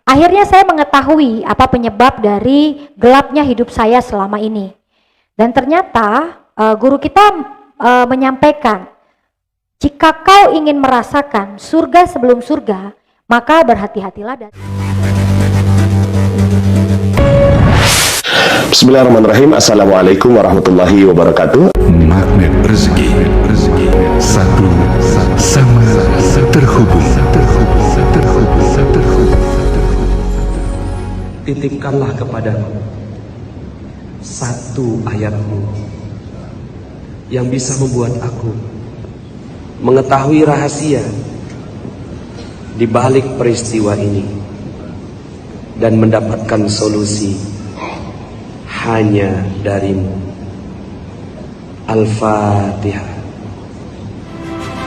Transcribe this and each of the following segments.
Akhirnya saya mengetahui apa penyebab dari gelapnya hidup saya selama ini. Dan ternyata guru kita menyampaikan, jika kau ingin merasakan surga sebelum surga, maka berhati-hatilah dan Bismillahirrahmanirrahim. Assalamualaikum warahmatullahi wabarakatuh. Magnet rezeki, satu sama terhubung. Titipkanlah kepadaku satu ayatmu yang bisa membuat aku mengetahui rahasia di balik peristiwa ini dan mendapatkan solusi hanya darimu. Al-Fatihah.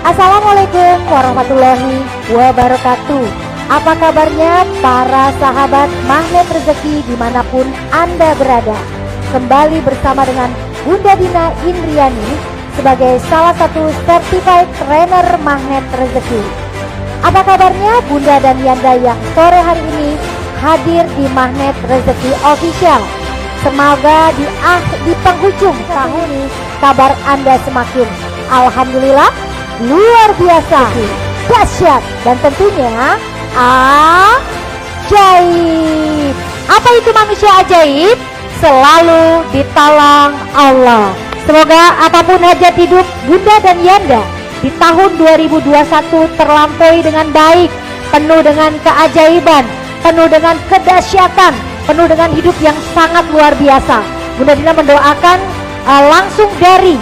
Assalamualaikum warahmatullahi wabarakatuh. Apa kabarnya para sahabat Magnet Rezeki dimanapun Anda berada? Kembali bersama dengan Bunda Dina Indriani sebagai salah satu Certified Trainer Magnet Rezeki. Apa kabarnya Bunda dan Yanda yang sore hari ini hadir di Magnet Rezeki Official? Semoga di penghujung tahun ini kabar Anda semakin alhamdulillah luar biasa, dahsyat, dan tentunya ajaib. Apa itu manusia ajaib? Selalu ditolong Allah. Semoga apapun hajat hidup Bunda dan Yanda di tahun 2021 terlampaui dengan baik, penuh dengan keajaiban, penuh dengan kedahsyatan, penuh dengan hidup yang sangat luar biasa. Bunda Dina mendoakan langsung dari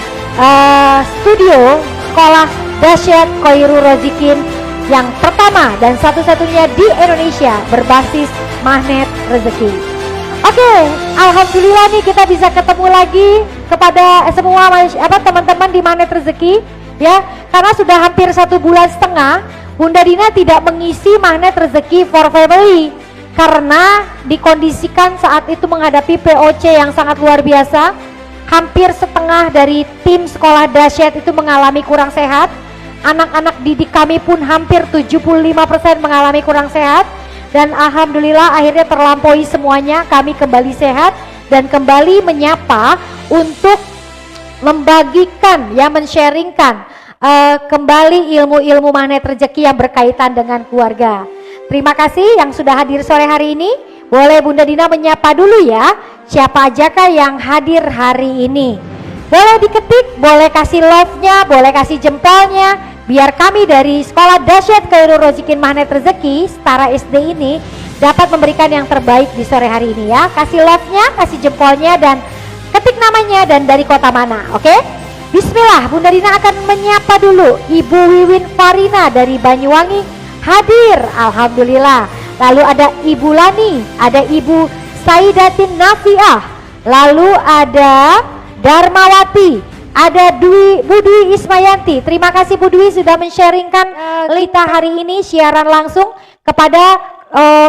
studio Sekolah Dahsyat Khoirul Rozikin yang pertama dan satu-satunya di Indonesia berbasis Magnet Rezeki. Oke, alhamdulillah nih kita bisa ketemu lagi kepada semua teman-teman di Magnet Rezeki ya, karena sudah hampir 1,5 bulan Bunda Dina tidak mengisi Magnet Rezeki for Family karena dikondisikan saat itu menghadapi POC yang sangat luar biasa. Hampir setengah dari tim sekolah dahsyat itu mengalami kurang sehat. Anak-anak didik kami pun hampir 75% mengalami kurang sehat. Dan alhamdulillah akhirnya terlampaui semuanya, kami kembali sehat dan kembali menyapa untuk membagikan, ya, men-sharingkan kembali ilmu-ilmu Magnet Rezeki yang berkaitan dengan keluarga. Terima kasih yang sudah hadir sore hari ini. Boleh Bunda Dina menyapa dulu ya, siapa ajakah yang hadir hari ini? Boleh diketik, boleh kasih love-nya, boleh kasih jempolnya, biar kami dari Sekolah Dahsyat Khoirul Rozikin Magnet Rezeki Setara SD ini dapat memberikan yang terbaik di sore hari ini ya. Kasih love-nya, kasih jempolnya, dan ketik namanya dan dari kota mana, oke? Bismillah, Bunda Dina akan menyapa dulu Ibu Wiwin Farina dari Banyuwangi hadir, alhamdulillah. Lalu ada Ibu Lani, ada Ibu Saidatin Nafiah, lalu ada Darmawati, ada Bu Dwi Ismayanti. Terima kasih Bu Dwi sudah men-sharingkan kita hari ini siaran langsung kepada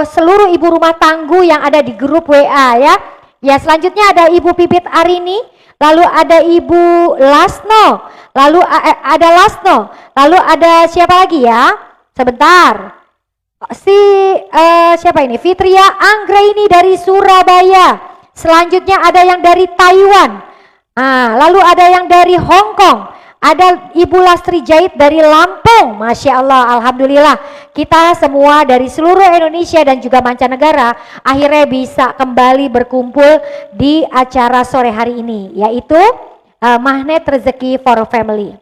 seluruh ibu rumah tangguh yang ada di grup WA ya. Ya, selanjutnya ada Ibu Pipit Arini, lalu ada Ibu Lasno, lalu ada Lasno, lalu ada siapa lagi ya? Sebentar. Siapa ini? Fitria Anggraini dari Surabaya. Selanjutnya ada yang dari Taiwan. Lalu ada yang dari Hong Kong. Ada Ibu Lastri Jahit dari Lampung. Masya Allah, alhamdulillah. Kita semua dari seluruh Indonesia dan juga mancanegara akhirnya bisa kembali berkumpul di acara sore hari ini, yaitu Magnet Rezeki for Family.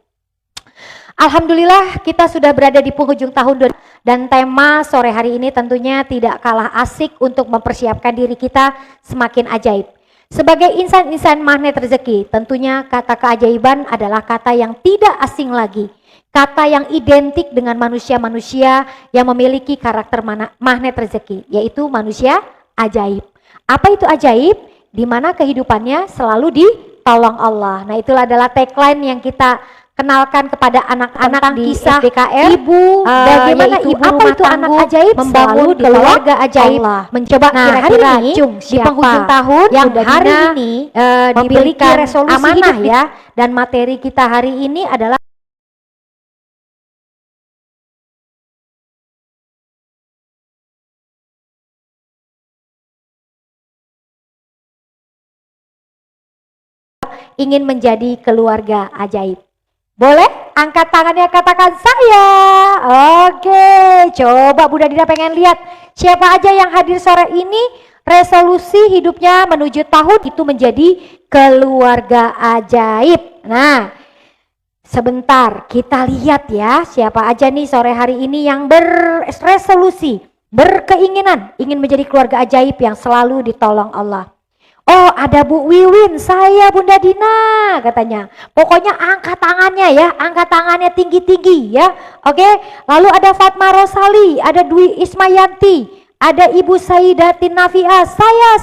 Alhamdulillah kita sudah berada di penghujung tahun dan tema sore hari ini tentunya tidak kalah asik untuk mempersiapkan diri kita semakin ajaib. Sebagai insan-insan Magnet Rezeki, tentunya kata keajaiban adalah kata yang tidak asing lagi. Kata yang identik dengan manusia-manusia yang memiliki karakter Magnet Rezeki, yaitu manusia ajaib. Apa itu ajaib? Di mana kehidupannya selalu ditolong Allah. Nah, itulah adalah tagline yang kita kenalkan kepada anak-anak di kisah SDKR. Bagaimana ibu apa itu anak ajaib membangun keluarga ajaib Allah. Mencoba kira-kira di penghujung tahun yang hari ini memiliki resolusi amanah ya, dan materi kita hari ini adalah ingin menjadi keluarga ajaib? Boleh angkat tangannya, katakan saya. Oke, coba Bunda Dina pengen lihat siapa aja yang hadir sore ini resolusi hidupnya menuju tahun itu menjadi keluarga ajaib. Nah, sebentar kita lihat ya siapa aja nih sore hari ini yang berresolusi, berkeinginan ingin menjadi keluarga ajaib yang selalu ditolong Allah. Oh, ada Bu Wiwin, saya Bunda Dina katanya. Pokoknya angkat tangannya ya, angkat tangannya tinggi-tinggi ya. Oke, lalu ada Fatma Rosali, ada Dwi Ismayanti, ada Ibu Saidatin Nafiah. Saya.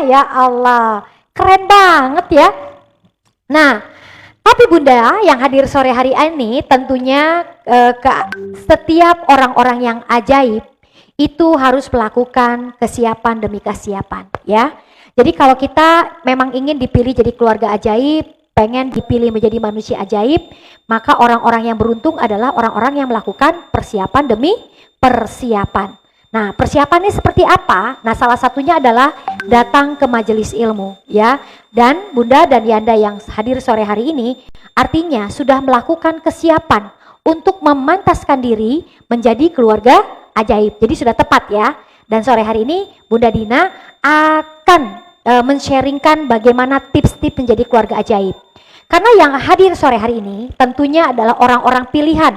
Ya Allah, keren banget ya. Nah, tapi Bunda yang hadir sore hari ini tentunya setiap orang-orang yang ajaib itu harus melakukan kesiapan demi kesiapan ya. Jadi kalau kita memang ingin dipilih jadi keluarga ajaib, pengen dipilih menjadi manusia ajaib, maka orang-orang yang beruntung adalah orang-orang yang melakukan persiapan demi persiapan. Nah, persiapannya seperti apa? Nah, salah satunya adalah datang ke majelis ilmu ya. Dan Bunda dan Yanda yang hadir sore hari ini artinya sudah melakukan kesiapan untuk memantaskan diri menjadi keluarga ajaib. Jadi sudah tepat ya. Dan sore hari ini Bunda Dina akan men-sharingkan bagaimana tips-tips menjadi keluarga ajaib. Karena yang hadir sore hari ini tentunya adalah orang-orang pilihan.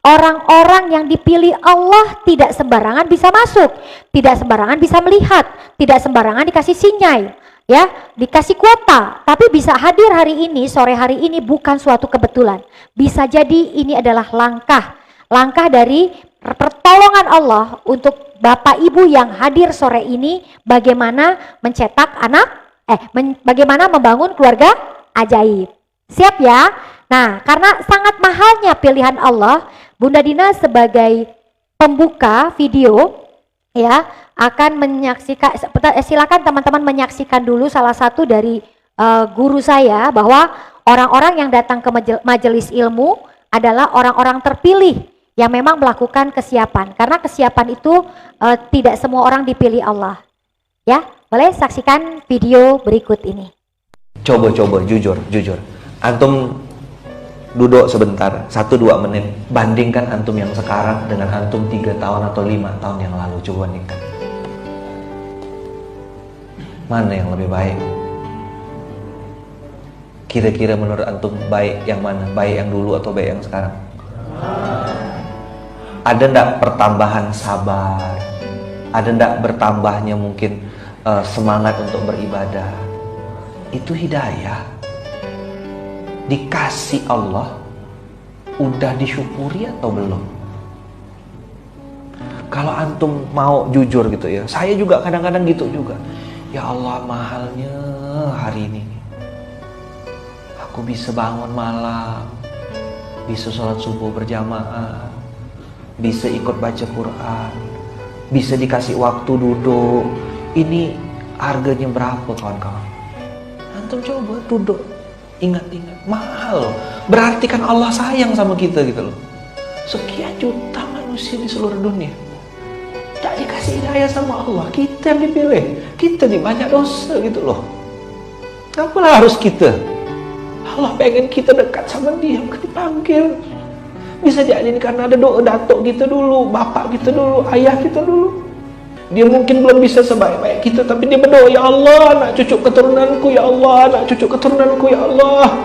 Orang-orang yang dipilih Allah tidak sembarangan bisa masuk, tidak sembarangan bisa melihat, tidak sembarangan dikasih sinyal, ya, dikasih kuota, tapi bisa hadir hari ini, sore hari ini bukan suatu kebetulan. Bisa jadi ini adalah langkah dari pertolongan Allah untuk Bapak Ibu yang hadir sore ini bagaimana mencetak bagaimana membangun keluarga ajaib. Siap ya? Nah, karena sangat mahalnya pilihan Allah, Bunda Dina sebagai pembuka video ya akan menyaksikan, silakan teman-teman menyaksikan dulu salah satu dari guru saya bahwa orang-orang yang datang ke majelis ilmu adalah orang-orang terpilih yang memang melakukan kesiapan, karena kesiapan itu tidak semua orang dipilih Allah. Ya, boleh saksikan video berikut ini. Coba jujur. Antum duduk sebentar, 1-2 menit. Bandingkan antum yang sekarang dengan antum 3 tahun atau 5 tahun yang lalu. Coba bandingkan. Mana yang lebih baik? Kira-kira menurut antum baik yang mana? Baik yang dulu atau baik yang sekarang? Ada ndak pertambahan sabar? Ada ndak bertambahnya mungkin semangat untuk beribadah? Itu hidayah. Dikasih Allah, udah disyukuri atau belum? Kalau antum mau jujur gitu ya, saya juga kadang-kadang gitu juga. Ya Allah, mahalnya hari ini aku bisa bangun malam, bisa sholat subuh berjamaah, bisa ikut baca Quran, bisa dikasih waktu duduk. Ini harganya berapa kawan-kawan? Antum coba duduk, ingat-ingat, mahal. Berarti kan Allah sayang sama kita gitu loh. Sekian juta manusia di seluruh dunia tak dikasih hidayah sama Allah, kita yang dipilih, kita nih banyak dosa gitu loh. Apalah harus kita? Allah pengen kita dekat sama Dia, dipanggil. Bisa jadi karena ada doa datuk kita dulu, bapak kita dulu, ayah kita dulu. Dia mungkin belum bisa sebaik-baik kita, tapi dia berdoa, ya Allah, anak cucu keturunanku, ya Allah, anak cucu keturunanku, ya Allah.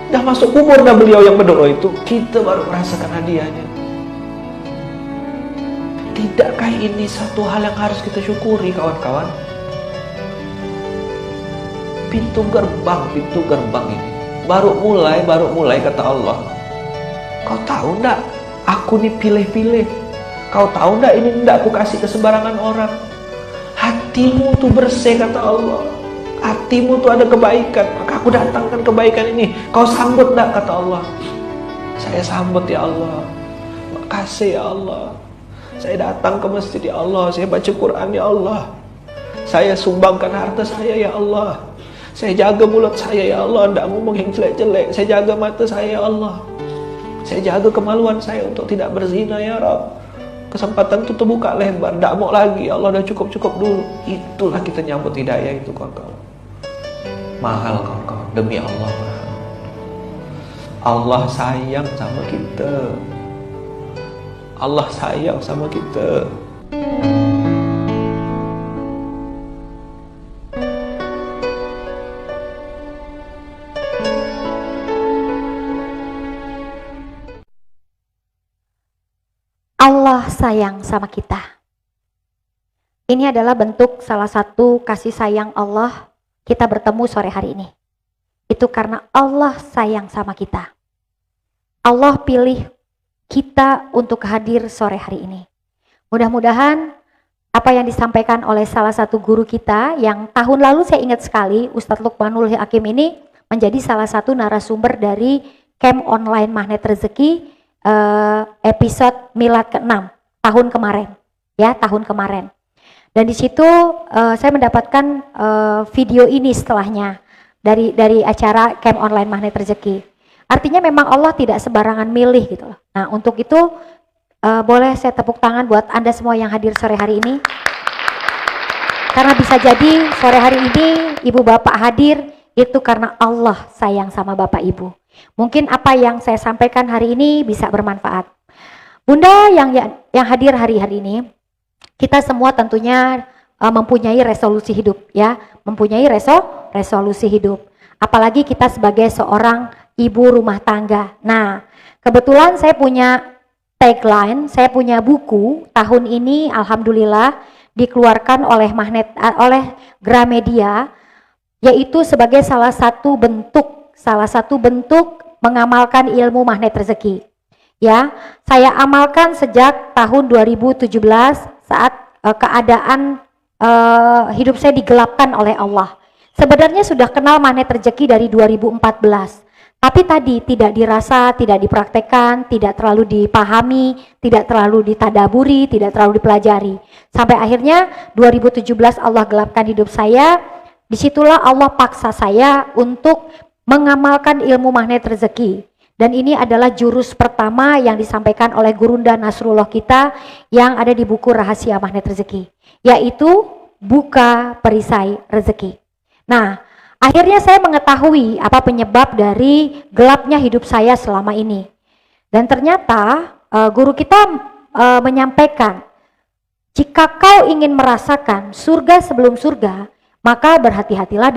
Dah masuk kubur dah beliau yang berdoa itu, kita baru merasakan hadiahnya. Tidakkah ini satu hal yang harus kita syukuri kawan-kawan? Pintu gerbang ini baru mulai kata Allah. Kau tahu ndak, aku nih pilih-pilih. Kau tahu ndak, ini ndak aku kasih ke sembarangan orang. Hatimu tuh bersih kata Allah. Hatimu tuh ada kebaikan, maka aku datangkan kebaikan ini. Kau sambut ndak kata Allah. Saya sambut ya Allah. Makasih ya Allah. Saya datang ke masjid ya Allah. Saya baca Quran ya Allah. Saya sumbangkan harta saya ya Allah. Saya jaga mulut saya ya Allah, ndak ngomong yang jelek-jelek. Saya jaga mata saya ya Allah. Saya jaga kemaluan saya untuk tidak berzina ya Rabb. Kesempatan itu terbuka lebar, ndak mau lagi ya Allah, udah cukup dulu. Itulah kita nyambut hidayah itu kawan-kawan. Mahal kawan-kawan, demi Allah mahal. Allah sayang sama kita. Allah sayang sama kita. Allah sayang sama kita. Ini adalah bentuk salah satu kasih sayang Allah kita bertemu sore hari ini. Itu karena Allah sayang sama kita. Allah pilih kita untuk hadir sore hari ini. Mudah-mudahan apa yang disampaikan oleh salah satu guru kita yang tahun lalu saya ingat sekali, Ustadz Lukmanul Hakim ini menjadi salah satu narasumber dari camp online Magnet Rezeki episode Milad ke-6 tahun kemarin, ya tahun kemarin. Dan di situ saya mendapatkan video ini setelahnya dari acara camp online Magnet Rezeki. Artinya memang Allah tidak sembarangan milih gitu loh. Nah untuk itu boleh saya tepuk tangan buat Anda semua yang hadir sore hari ini. Karena bisa jadi sore hari ini ibu bapak hadir itu karena Allah sayang sama bapak ibu. Mungkin apa yang saya sampaikan hari ini bisa bermanfaat. Bunda yang hadir hari ini, kita semua tentunya mempunyai resolusi hidup ya, mempunyai resolusi hidup. Apalagi kita sebagai seorang ibu rumah tangga. Nah, kebetulan saya punya tagline, saya punya buku tahun ini alhamdulillah dikeluarkan oleh Gramedia, yaitu sebagai salah satu bentuk mengamalkan ilmu magnet rezeki. Ya, saya amalkan sejak tahun 2017 saat keadaan hidup saya digelapkan oleh Allah. Sebenarnya sudah kenal magnet rezeki dari 2014, tapi tadi tidak dirasa, tidak dipraktekkan, tidak terlalu dipahami, tidak terlalu ditadaburi, tidak terlalu dipelajari. Sampai akhirnya 2017 Allah gelapkan hidup saya. Disitulah Allah paksa saya untuk mengamalkan ilmu magnet rezeki. Dan ini adalah jurus pertama yang disampaikan oleh Gurunda Nasrullah kita yang ada di buku Rahasia Magnet Rezeki, yaitu buka perisai rezeki. Nah, akhirnya saya mengetahui apa penyebab dari gelapnya hidup saya selama ini. Dan ternyata guru kita menyampaikan, jika kau ingin merasakan surga sebelum surga, maka berhati-hatilah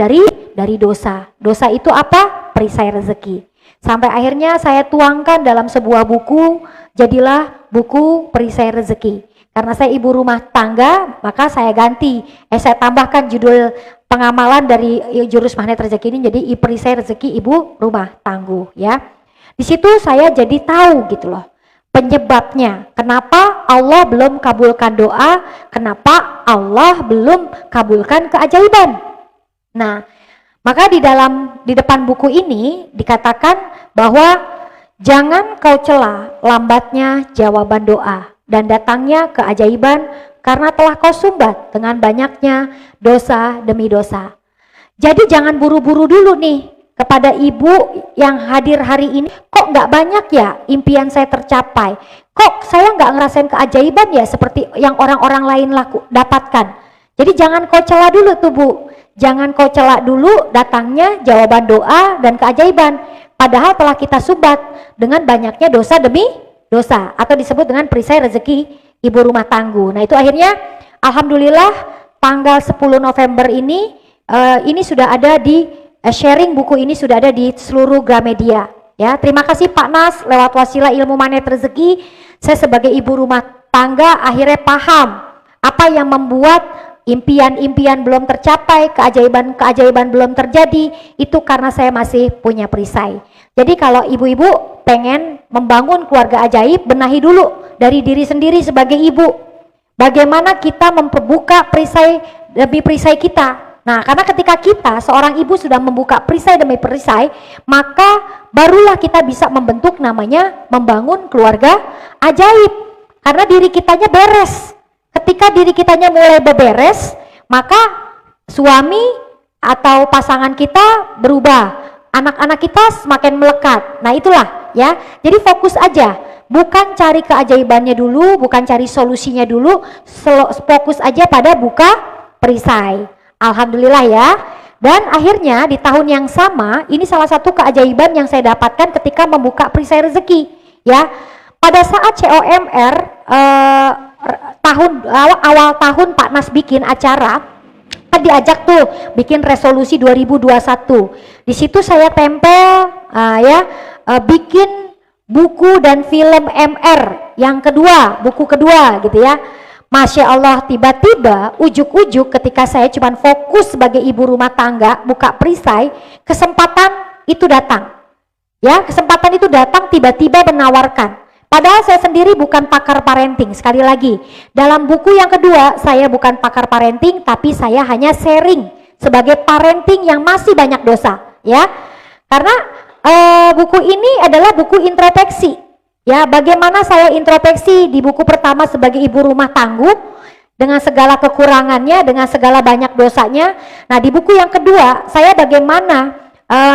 dari dosa. Dosa itu apa? Perisai rezeki. Sampai akhirnya saya tuangkan dalam sebuah buku, jadilah buku Perisai Rezeki. Karena saya ibu rumah tangga, maka saya ganti. Saya tambahkan judul pengamalan dari jurus magnet rezeki ini jadi Perisai Rezeki Ibu Rumah Tangguh ya. Di situ saya jadi tahu gitu loh penyebabnya. Kenapa Allah belum kabulkan doa? Kenapa Allah belum kabulkan keajaiban? Nah, maka di depan buku ini dikatakan bahwa jangan kau cela lambatnya jawaban doa dan datangnya keajaiban karena telah kau sumbat dengan banyaknya dosa demi dosa. Jadi jangan buru-buru dulu nih kepada ibu yang hadir hari ini. Kok nggak banyak ya impian saya tercapai? Kok saya nggak ngerasain keajaiban ya seperti yang orang-orang lain dapatkan? Jadi jangan kau cela dulu tuh Bu. Jangan kau celak dulu datangnya jawaban doa dan keajaiban. Padahal telah kita sumbat dengan banyaknya dosa demi dosa. Atau disebut dengan perisai rezeki ibu rumah tangguh. Nah itu akhirnya alhamdulillah tanggal 10 November ini sudah ada di sharing buku ini sudah ada di seluruh Gramedia. Ya, terima kasih Pak Nas lewat wasilah ilmu magnet rezeki. Saya sebagai ibu rumah tangga akhirnya paham apa yang membuat impian-impian belum tercapai, keajaiban-keajaiban belum terjadi, itu karena saya masih punya perisai. Jadi kalau ibu-ibu pengen membangun keluarga ajaib, benahi dulu dari diri sendiri sebagai ibu. Bagaimana kita membuka perisai demi perisai kita. Nah, karena ketika kita, seorang ibu sudah membuka perisai demi perisai, maka barulah kita bisa membentuk namanya membangun keluarga ajaib. Karena diri kitanya beres. Ketika diri kitanya mulai beberes, maka suami atau pasangan kita berubah, anak-anak kita semakin melekat. Nah itulah ya, jadi fokus aja, bukan cari keajaibannya dulu, bukan cari solusinya dulu, fokus aja pada buka perisai. Alhamdulillah ya. Dan akhirnya di tahun yang sama, ini salah satu keajaiban yang saya dapatkan ketika membuka perisai rezeki, ya. Pada saat COMR awal tahun Pak Nas bikin acara, kan diajak tuh bikin resolusi 2021. Di situ saya tempel bikin buku dan film MR yang kedua, buku kedua gitu ya. Masya Allah, tiba-tiba ujuk-ujuk ketika saya cuma fokus sebagai ibu rumah tangga buka perisai, kesempatan itu datang. Ya, kesempatan itu datang tiba-tiba menawarkan. Padahal saya sendiri bukan pakar parenting. Sekali lagi, dalam buku yang kedua saya bukan pakar parenting, tapi saya hanya sharing sebagai parenting yang masih banyak dosa, ya. Karena buku ini adalah buku introspeksi. Ya, bagaimana saya introspeksi di buku pertama sebagai ibu rumah tangguh dengan segala kekurangannya, dengan segala banyak dosanya. Nah, di buku yang kedua saya bagaimana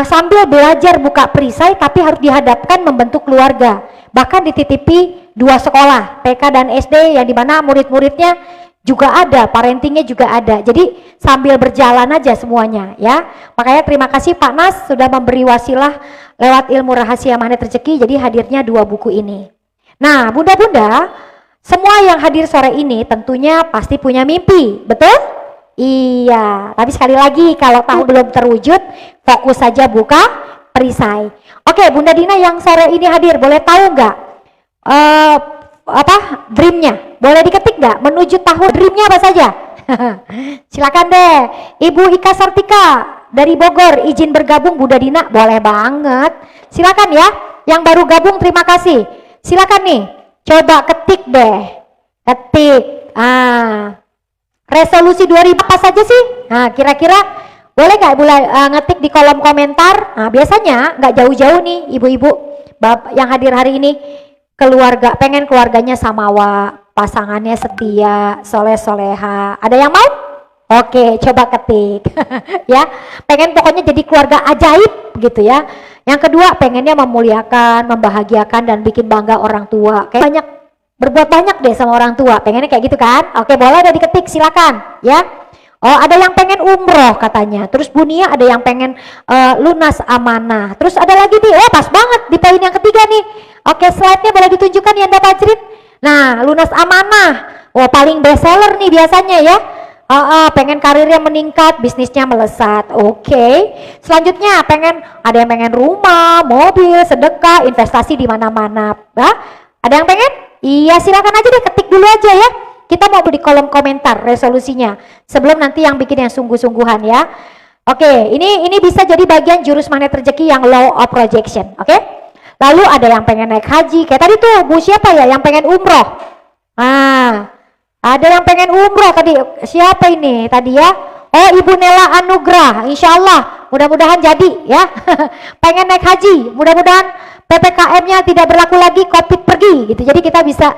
sambil belajar buka perisai tapi harus dihadapkan membentuk keluarga. Bahkan dititipi 2 sekolah, TK dan SD, yang dimana murid-muridnya juga ada, parentingnya juga ada. Jadi sambil berjalan aja semuanya, ya. Makanya terima kasih Pak Nas sudah memberi wasilah lewat ilmu rahasia magnet rezeki, jadi hadirnya 2 buku ini. Nah, bunda-bunda, semua yang hadir sore ini tentunya pasti punya mimpi, betul? Iya, tapi sekali lagi kalau tahu belum terwujud, fokus saja buka perisai. Oke, Bunda Dina yang sore ini hadir, boleh tahu nggak dreamnya? Boleh diketik nggak? Menuju tahun dreamnya apa saja? Silakan deh, Ibu Ika Sartika dari Bogor, izin bergabung Bunda Dina, boleh banget. Silakan ya, yang baru gabung terima kasih. Silakan nih, coba ketik deh, ketik. Resolusi 2000 apa saja sih? Nah, kira-kira boleh nggak ngetik di kolom komentar? Nah, biasanya nggak jauh-jauh nih ibu-ibu yang hadir hari ini, keluarga, pengen keluarganya samawa, pasangannya setia, soleh-soleha. Ada yang mau? Oke, coba ketik. Ya, pengen pokoknya jadi keluarga ajaib gitu ya. Yang kedua, pengennya memuliakan, membahagiakan dan bikin bangga orang tua. Kayak banyak, berbuat banyak deh sama orang tua. Pengennya kayak gitu kan? Oke, boleh ada diketik, silakan ya. Oh, ada yang pengen umroh katanya. Terus Bunia ada yang pengen lunas amanah. Terus ada lagi nih, pas banget di poin yang ketiga nih. Oke, slide-nya boleh ditunjukkan ya Anda Fajrin. Nah, lunas amanah. Wah, paling best seller nih biasanya ya. Pengen karirnya meningkat, bisnisnya melesat. Oke. Selanjutnya ada yang pengen rumah, mobil, sedekah, investasi di mana-mana. Ada yang pengen? Iya, silakan aja deh, ketik dulu aja ya. Kita mau di kolom komentar resolusinya sebelum nanti yang bikin yang sungguh-sungguhan ya. Oke, ini bisa jadi bagian jurus magnet rezeki yang law of projection. Oke. Lalu ada yang pengen naik haji, kayak tadi tuh Bu siapa ya yang pengen umroh. Ada yang pengen umroh tadi, siapa ini tadi ya? Oh, Ibu Nela Anugrah, insya Allah mudah-mudahan jadi ya. Pengen naik haji, mudah-mudahan PPKM-nya tidak berlaku lagi, COVID pergi gitu. Jadi kita bisa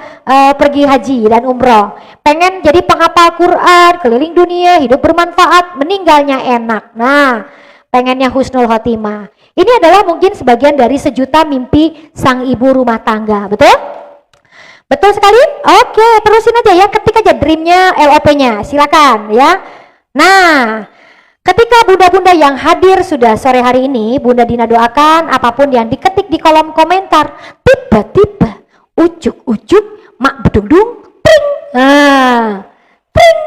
pergi haji dan umroh. Pengen jadi penghafal Quran, keliling dunia, hidup bermanfaat, meninggalnya enak. Nah, pengennya husnul khotimah. Ini adalah mungkin sebagian dari sejuta mimpi sang ibu rumah tangga, betul? Betul sekali? Oke, terusin aja ya, ketik aja dreamnya, LOP-nya, silakan ya. Nah, ketika bunda-bunda yang hadir sudah sore hari ini, Bunda Dina doakan apapun yang diketik di kolom komentar, tiba-tiba ujuk-ujuk mak bedung-dung, tring, tring,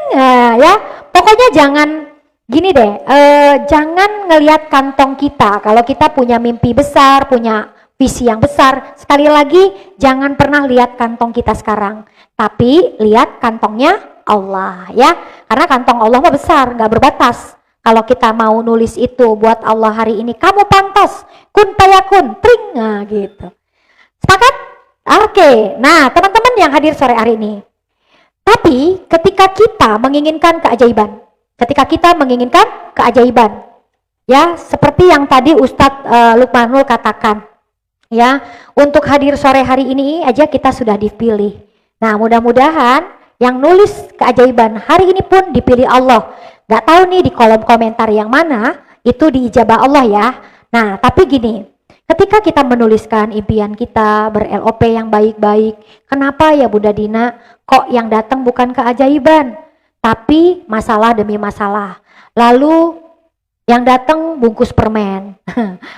ya. Pokoknya jangan gini deh, jangan ngelihat kantong kita. Kalau kita punya mimpi besar, punya visi yang besar, sekali lagi jangan pernah lihat kantong kita sekarang, tapi lihat kantongnya Allah ya. Karena kantong Allah mah besar, nggak berbatas. Kalau kita mau nulis itu buat Allah hari ini, kamu pantas, kun payakun, tring, nah gitu. Sepakat? Oke, nah teman-teman yang hadir sore hari ini. Tapi ketika kita menginginkan keajaiban, ya seperti yang tadi Ustadz Lukmanul katakan, ya untuk hadir sore hari ini aja kita sudah dipilih. Nah mudah-mudahan yang nulis keajaiban hari ini pun dipilih Allah. Gak tahu nih di kolom komentar yang mana itu diijabah Allah ya. Nah tapi gini, ketika kita menuliskan impian kita ber-LOP yang baik-baik, kenapa ya Bunda Dina kok yang datang bukan keajaiban, tapi masalah demi masalah. Lalu yang datang bungkus permen.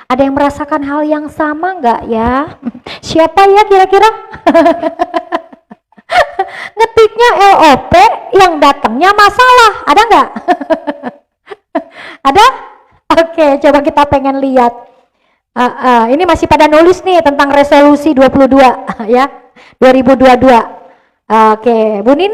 Ada yang merasakan hal yang sama nggak ya? Siapa ya kira-kira? Ngetiknya LOP, yang datangnya masalah. Ada nggak? Ada? Oke, coba kita pengen lihat. Ini masih pada nulis nih tentang resolusi 22 ya, 2022. Oke, Bunda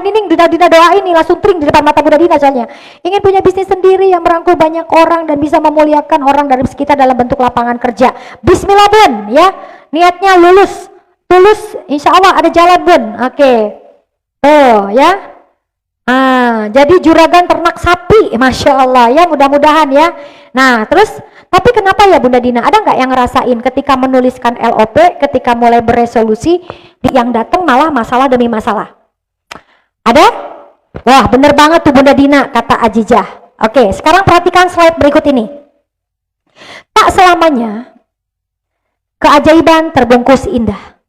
Nining, Dina doain nih, langsung tring di depan mata Bunda Dina soalnya. Ingin punya bisnis sendiri yang merangkul banyak orang dan bisa memuliakan orang dari sekitar dalam bentuk lapangan kerja. Bismillah Bun, ya. Niatnya lulus, tulus, insya Allah ada jalan Bun. Oke, ya. Jadi juragan ternak sapi, Masya Allah ya, mudah-mudahan ya. Nah, terus tapi kenapa ya Bunda Dina? Ada nggak yang ngerasain ketika menuliskan LOP, ketika mulai beresolusi, yang datang malah masalah demi masalah? Ada? Wah, bener banget tuh Bunda Dina, kata Ajijah. Oke, sekarang perhatikan slide berikut ini. Tak selamanya keajaiban terbungkus indah.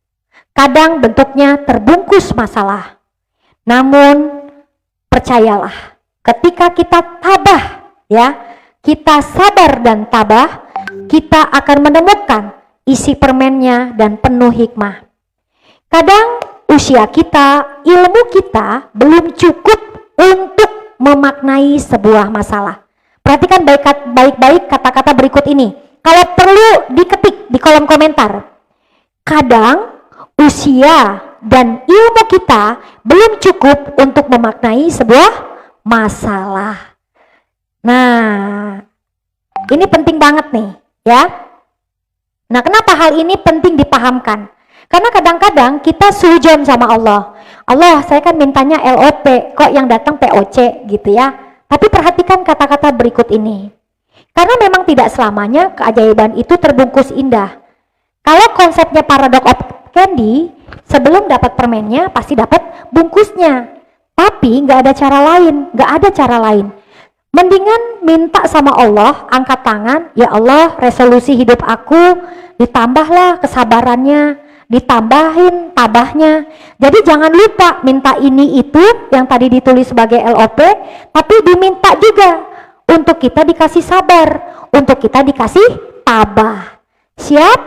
Kadang bentuknya terbungkus masalah. Namun percayalah, ketika kita tabah ya, kita sabar dan tabah, kita akan menemukan isi permennya dan penuh hikmah. Kadang usia kita, ilmu kita belum cukup untuk memaknai sebuah masalah. Perhatikan baik-baik kata-kata berikut ini. Kalau perlu diketik di kolom komentar. Kadang usia dan ilmu kita belum cukup untuk memaknai sebuah masalah. Nah, ini penting banget nih, ya. Nah, kenapa hal ini penting dipahamkan? Karena kadang-kadang kita sujon sama Allah. Allah, saya kan mintanya LOP, kok yang datang POC gitu ya. Tapi perhatikan kata-kata berikut ini. Karena memang tidak selamanya keajaiban itu terbungkus indah. Kalau konsepnya paradox of candy, sebelum dapat permennya pasti dapat bungkusnya. Tapi nggak ada cara lain. Mendingan minta sama Allah, angkat tangan, ya Allah, resolusi hidup aku ditambahlah kesabarannya, ditambahin tabahnya. Jadi jangan lupa minta ini itu yang tadi ditulis sebagai LOP, tapi diminta juga untuk kita dikasih sabar, untuk kita dikasih tabah. Siap?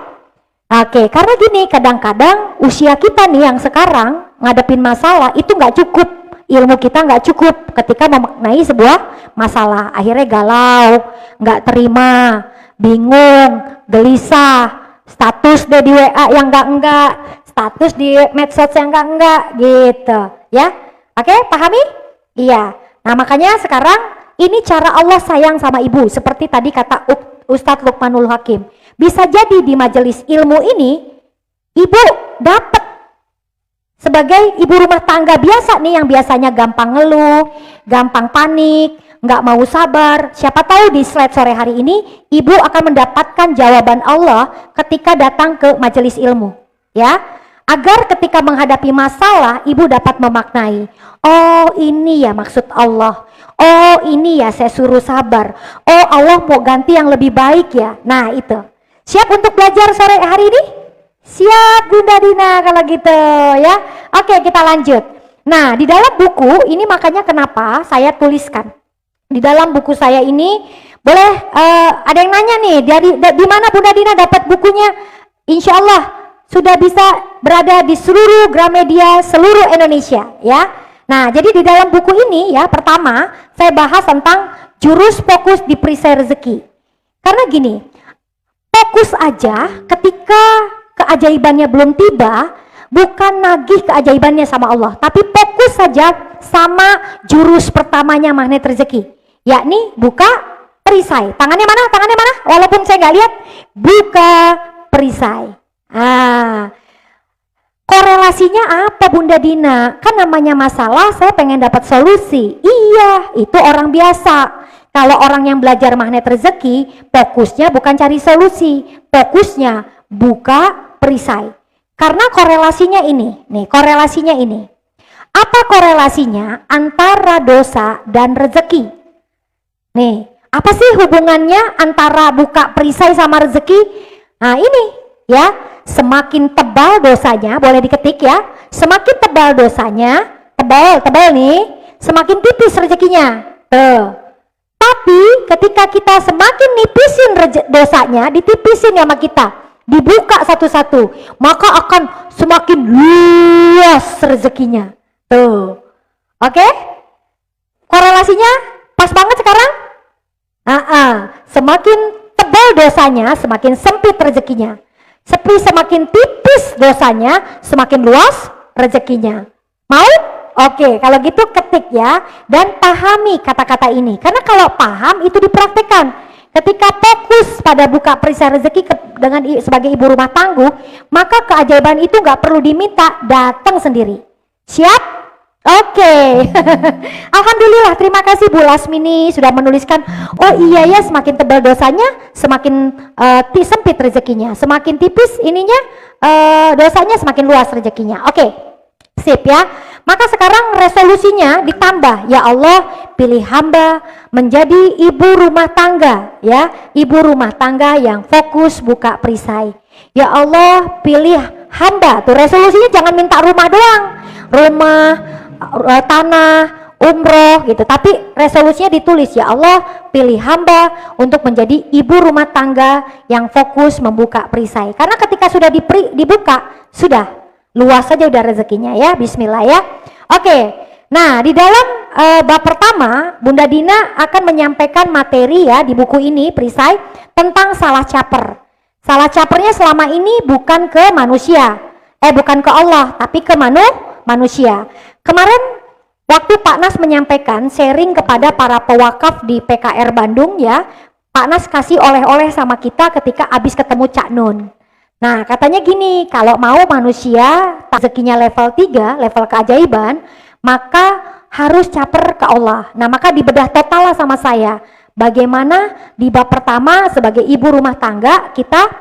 Oke, karena gini, kadang-kadang usia kita nih yang sekarang ngadepin masalah itu nggak cukup. Ilmu kita nggak cukup ketika memaknai sebuah masalah. Akhirnya galau, nggak terima, bingung, gelisah, status deh di WA yang enggak, status di medsos yang enggak gitu ya. Oke, pahami? Iya. Nah, makanya sekarang ini cara Allah sayang sama ibu, seperti tadi kata Ustadz Luqmanul Hakim. Bisa jadi di majelis ilmu ini ibu dapat sebagai ibu rumah tangga biasa nih, yang biasanya gampang ngeluh, gampang panik, nggak mau sabar. Siapa tahu di slide sore hari ini ibu akan mendapatkan jawaban Allah ketika datang ke majelis ilmu, ya. Agar ketika menghadapi masalah ibu dapat memaknai, oh ini ya maksud Allah, oh ini ya saya suruh sabar, oh Allah mau ganti yang lebih baik ya. Nah itu, siap untuk belajar sore hari ini? Siap Bunda Dina kalau gitu ya. Oke, kita lanjut. Nah, di dalam buku ini makanya kenapa saya tuliskan di dalam buku saya ini. Boleh ada yang nanya nih, di mana Bunda Dina dapat bukunya? Insya Allah sudah bisa berada di seluruh Gramedia seluruh Indonesia ya. Nah, jadi di dalam buku ini ya, pertama saya bahas tentang jurus fokus di perisai rezeki. Karena gini, fokus aja ketika keajaibannya belum tiba, bukan nagih keajaibannya sama Allah, tapi fokus saja sama jurus pertamanya magnet rezeki, yakni buka perisai. Tangannya mana? Tangannya mana? Walaupun saya nggak lihat, buka perisai. Korelasinya apa Bunda Dina? Kan namanya masalah, saya pengen dapat solusi. Iya, itu orang biasa. Kalau orang yang belajar magnet rezeki, fokusnya bukan cari solusi, fokusnya buka perisai. Karena korelasinya ini, nih korelasinya ini. Apa korelasinya antara dosa dan rezeki? Nih, apa sih hubungannya antara buka perisai sama rezeki? Nah ini ya, semakin tebal dosanya, boleh diketik ya. Semakin tebal dosanya, tebal nih, semakin tipis rezekinya. Tuh. Tapi Tapi ketika kita semakin nipisin dosanya, ditipisin sama kita, dibuka satu-satu, maka akan semakin luas rezekinya. Tuh. Oke? Korelasinya pas banget sekarang? Semakin tebal dosanya, semakin sempit rezekinya. Semakin tipis dosanya, semakin luas rezekinya. Mau? Oke, kalau gitu ketik ya, dan pahami kata-kata ini. Karena kalau paham itu dipraktekkan. Ketika fokus pada buka perisai rezeki sebagai ibu rumah tangguh, maka keajaiban itu nggak perlu diminta, datang sendiri. Siap? Oke. Alhamdulillah, terima kasih Bu Lasmini sudah menuliskan. Oh iya ya, semakin tebal dosanya, semakin sempit rezekinya. Semakin tipis ininya, dosanya semakin luas rezekinya. Oke, sip ya. Maka sekarang resolusinya ditambah, ya Allah, pilih hamba menjadi ibu rumah tangga, ya, ibu rumah tangga yang fokus buka perisai. Ya Allah, pilih hamba. Tuh resolusinya jangan minta rumah doang, rumah, tanah, umroh gitu. Tapi resolusinya ditulis, ya Allah, pilih hamba untuk menjadi ibu rumah tangga yang fokus membuka perisai. Karena ketika sudah dibuka, sudah luas saja udah rezekinya ya. Bismillah ya. Oke. Nah, di dalam bab pertama Bunda Dina akan menyampaikan materi ya di buku ini perisai tentang salah caper. Salah capernya selama ini bukan ke manusia, bukan ke Allah, tapi ke manusia. Kemarin waktu Pak Nas menyampaikan sharing kepada para pewakaf di PKR Bandung ya, Pak Nas kasih oleh-oleh sama kita ketika habis ketemu Cak Nun. Nah, katanya gini, kalau mau manusia rezekinya level 3, level keajaiban, maka harus caper ke Allah. Nah, maka dibedah total lah sama saya. Bagaimana di bab pertama sebagai ibu rumah tangga kita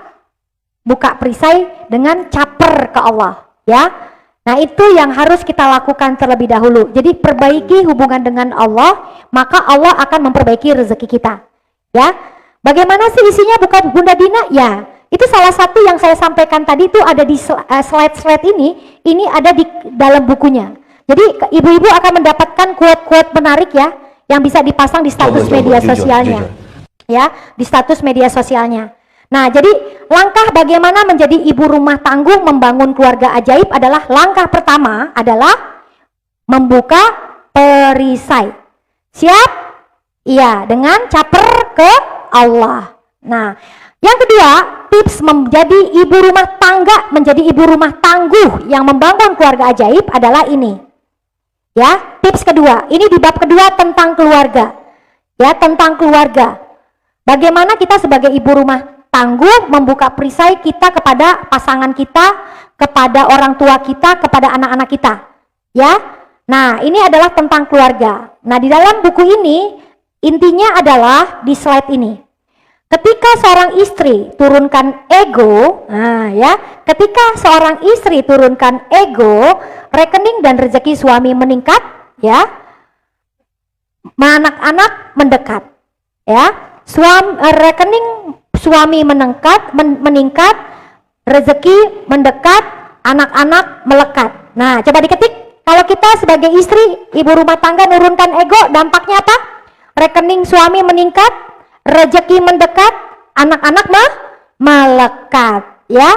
buka perisai dengan caper ke Allah, ya. Nah, itu yang harus kita lakukan terlebih dahulu. Jadi perbaiki hubungan dengan Allah, maka Allah akan memperbaiki rezeki kita. Ya. Bagaimana sih isinya bukan Bunda Dina? Ya. Itu salah satu yang saya sampaikan tadi itu ada di slide-slide ini ada di dalam bukunya. Jadi ibu-ibu akan mendapatkan quote-quote menarik ya, yang bisa dipasang di status media sosialnya. Ya, di status media sosialnya. Nah, jadi langkah bagaimana menjadi ibu rumah tangguh membangun keluarga ajaib adalah langkah pertama adalah membuka perisai. Siap? Iya, dengan caper ke Allah. Nah, yang kedua, tips menjadi ibu rumah tangga, menjadi ibu rumah tangguh yang membangun keluarga ajaib adalah ini. Ya, tips kedua, ini di bab kedua tentang keluarga. Ya, tentang keluarga. Bagaimana kita sebagai ibu rumah tangguh membuka perisai kita kepada pasangan kita, kepada orang tua kita, kepada anak-anak kita. Ya. Nah, ini adalah tentang keluarga. Nah, di dalam buku ini intinya adalah di slide ini. Ketika seorang istri turunkan ego, ketika seorang istri turunkan ego, rekening dan rezeki suami meningkat, ya, anak-anak mendekat, ya, rekening suami meningkat, rezeki mendekat, anak-anak melekat. Nah, coba diketik, kalau kita sebagai istri, ibu rumah tangga nurunkan ego, dampaknya apa? Rekening suami meningkat, rezeki mendekat, anak-anak melekat, ya.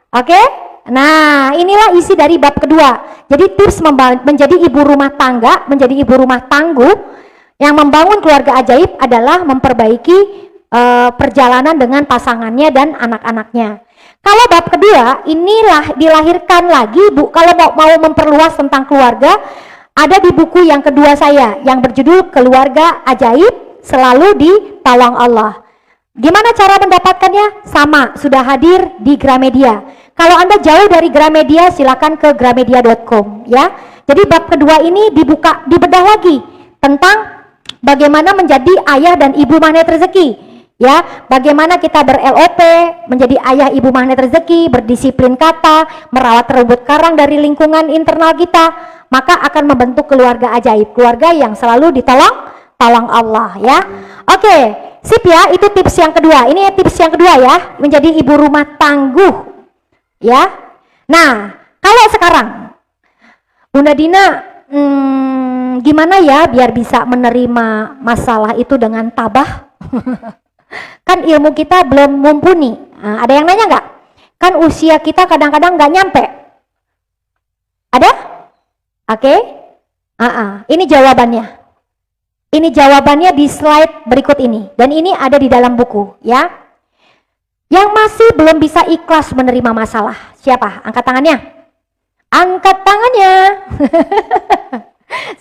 Oke? Nah, inilah isi dari bab kedua. Jadi tips menjadi ibu rumah tangga, menjadi ibu rumah tangguh yang membangun keluarga ajaib adalah memperbaiki perjalanan dengan pasangannya dan anak-anaknya. Kalau bab kedua, inilah dilahirkan lagi, Bu. Kalau mau memperluas tentang keluarga, ada di buku yang kedua saya yang berjudul Keluarga Ajaib Selalu Ditolong Allah. Gimana cara mendapatkannya? Sama, sudah hadir di Gramedia. Kalau Anda jauh dari Gramedia, silakan ke gramedia.com ya. Jadi bab kedua ini dibedah lagi tentang bagaimana menjadi ayah dan ibu magnet rezeki. Ya, bagaimana kita ber-LOP, menjadi ayah ibu magnet rezeki, berdisiplin kata, merawat terumbu karang dari lingkungan internal kita, maka akan membentuk keluarga ajaib, keluarga yang selalu ditolong Allah ya. Oke, sip ya, itu tips yang kedua. Ini tips yang kedua ya, menjadi ibu rumah tangguh. Ya. Nah, kalau sekarang Bunda Dina Gimana ya biar bisa menerima masalah itu dengan tabah? Kan ilmu kita belum mumpuni. Ada yang nanya nggak? Kan usia kita kadang-kadang nggak nyampe. Ada? Oke? Ini jawabannya. Ini jawabannya di slide berikut ini. Dan ini ada di dalam buku, ya. Yang masih belum bisa ikhlas menerima masalah. Siapa? Angkat tangannya. Angkat tangannya.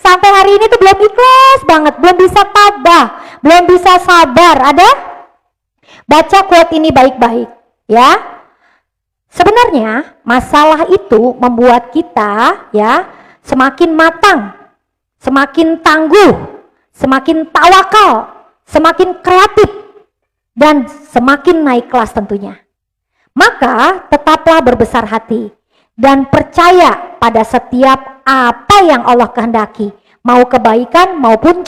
Sampai hari ini tuh belum ikhlas banget, belum bisa tabah, belum bisa sabar. Ada? Baca quote ini baik-baik, ya. Sebenarnya masalah itu membuat kita ya semakin matang, semakin tangguh, semakin tawakal, semakin kreatif, dan semakin naik kelas tentunya. Maka tetaplah berbesar hati dan percaya pada setiap apa yang Allah kehendaki, mau kebaikan maupun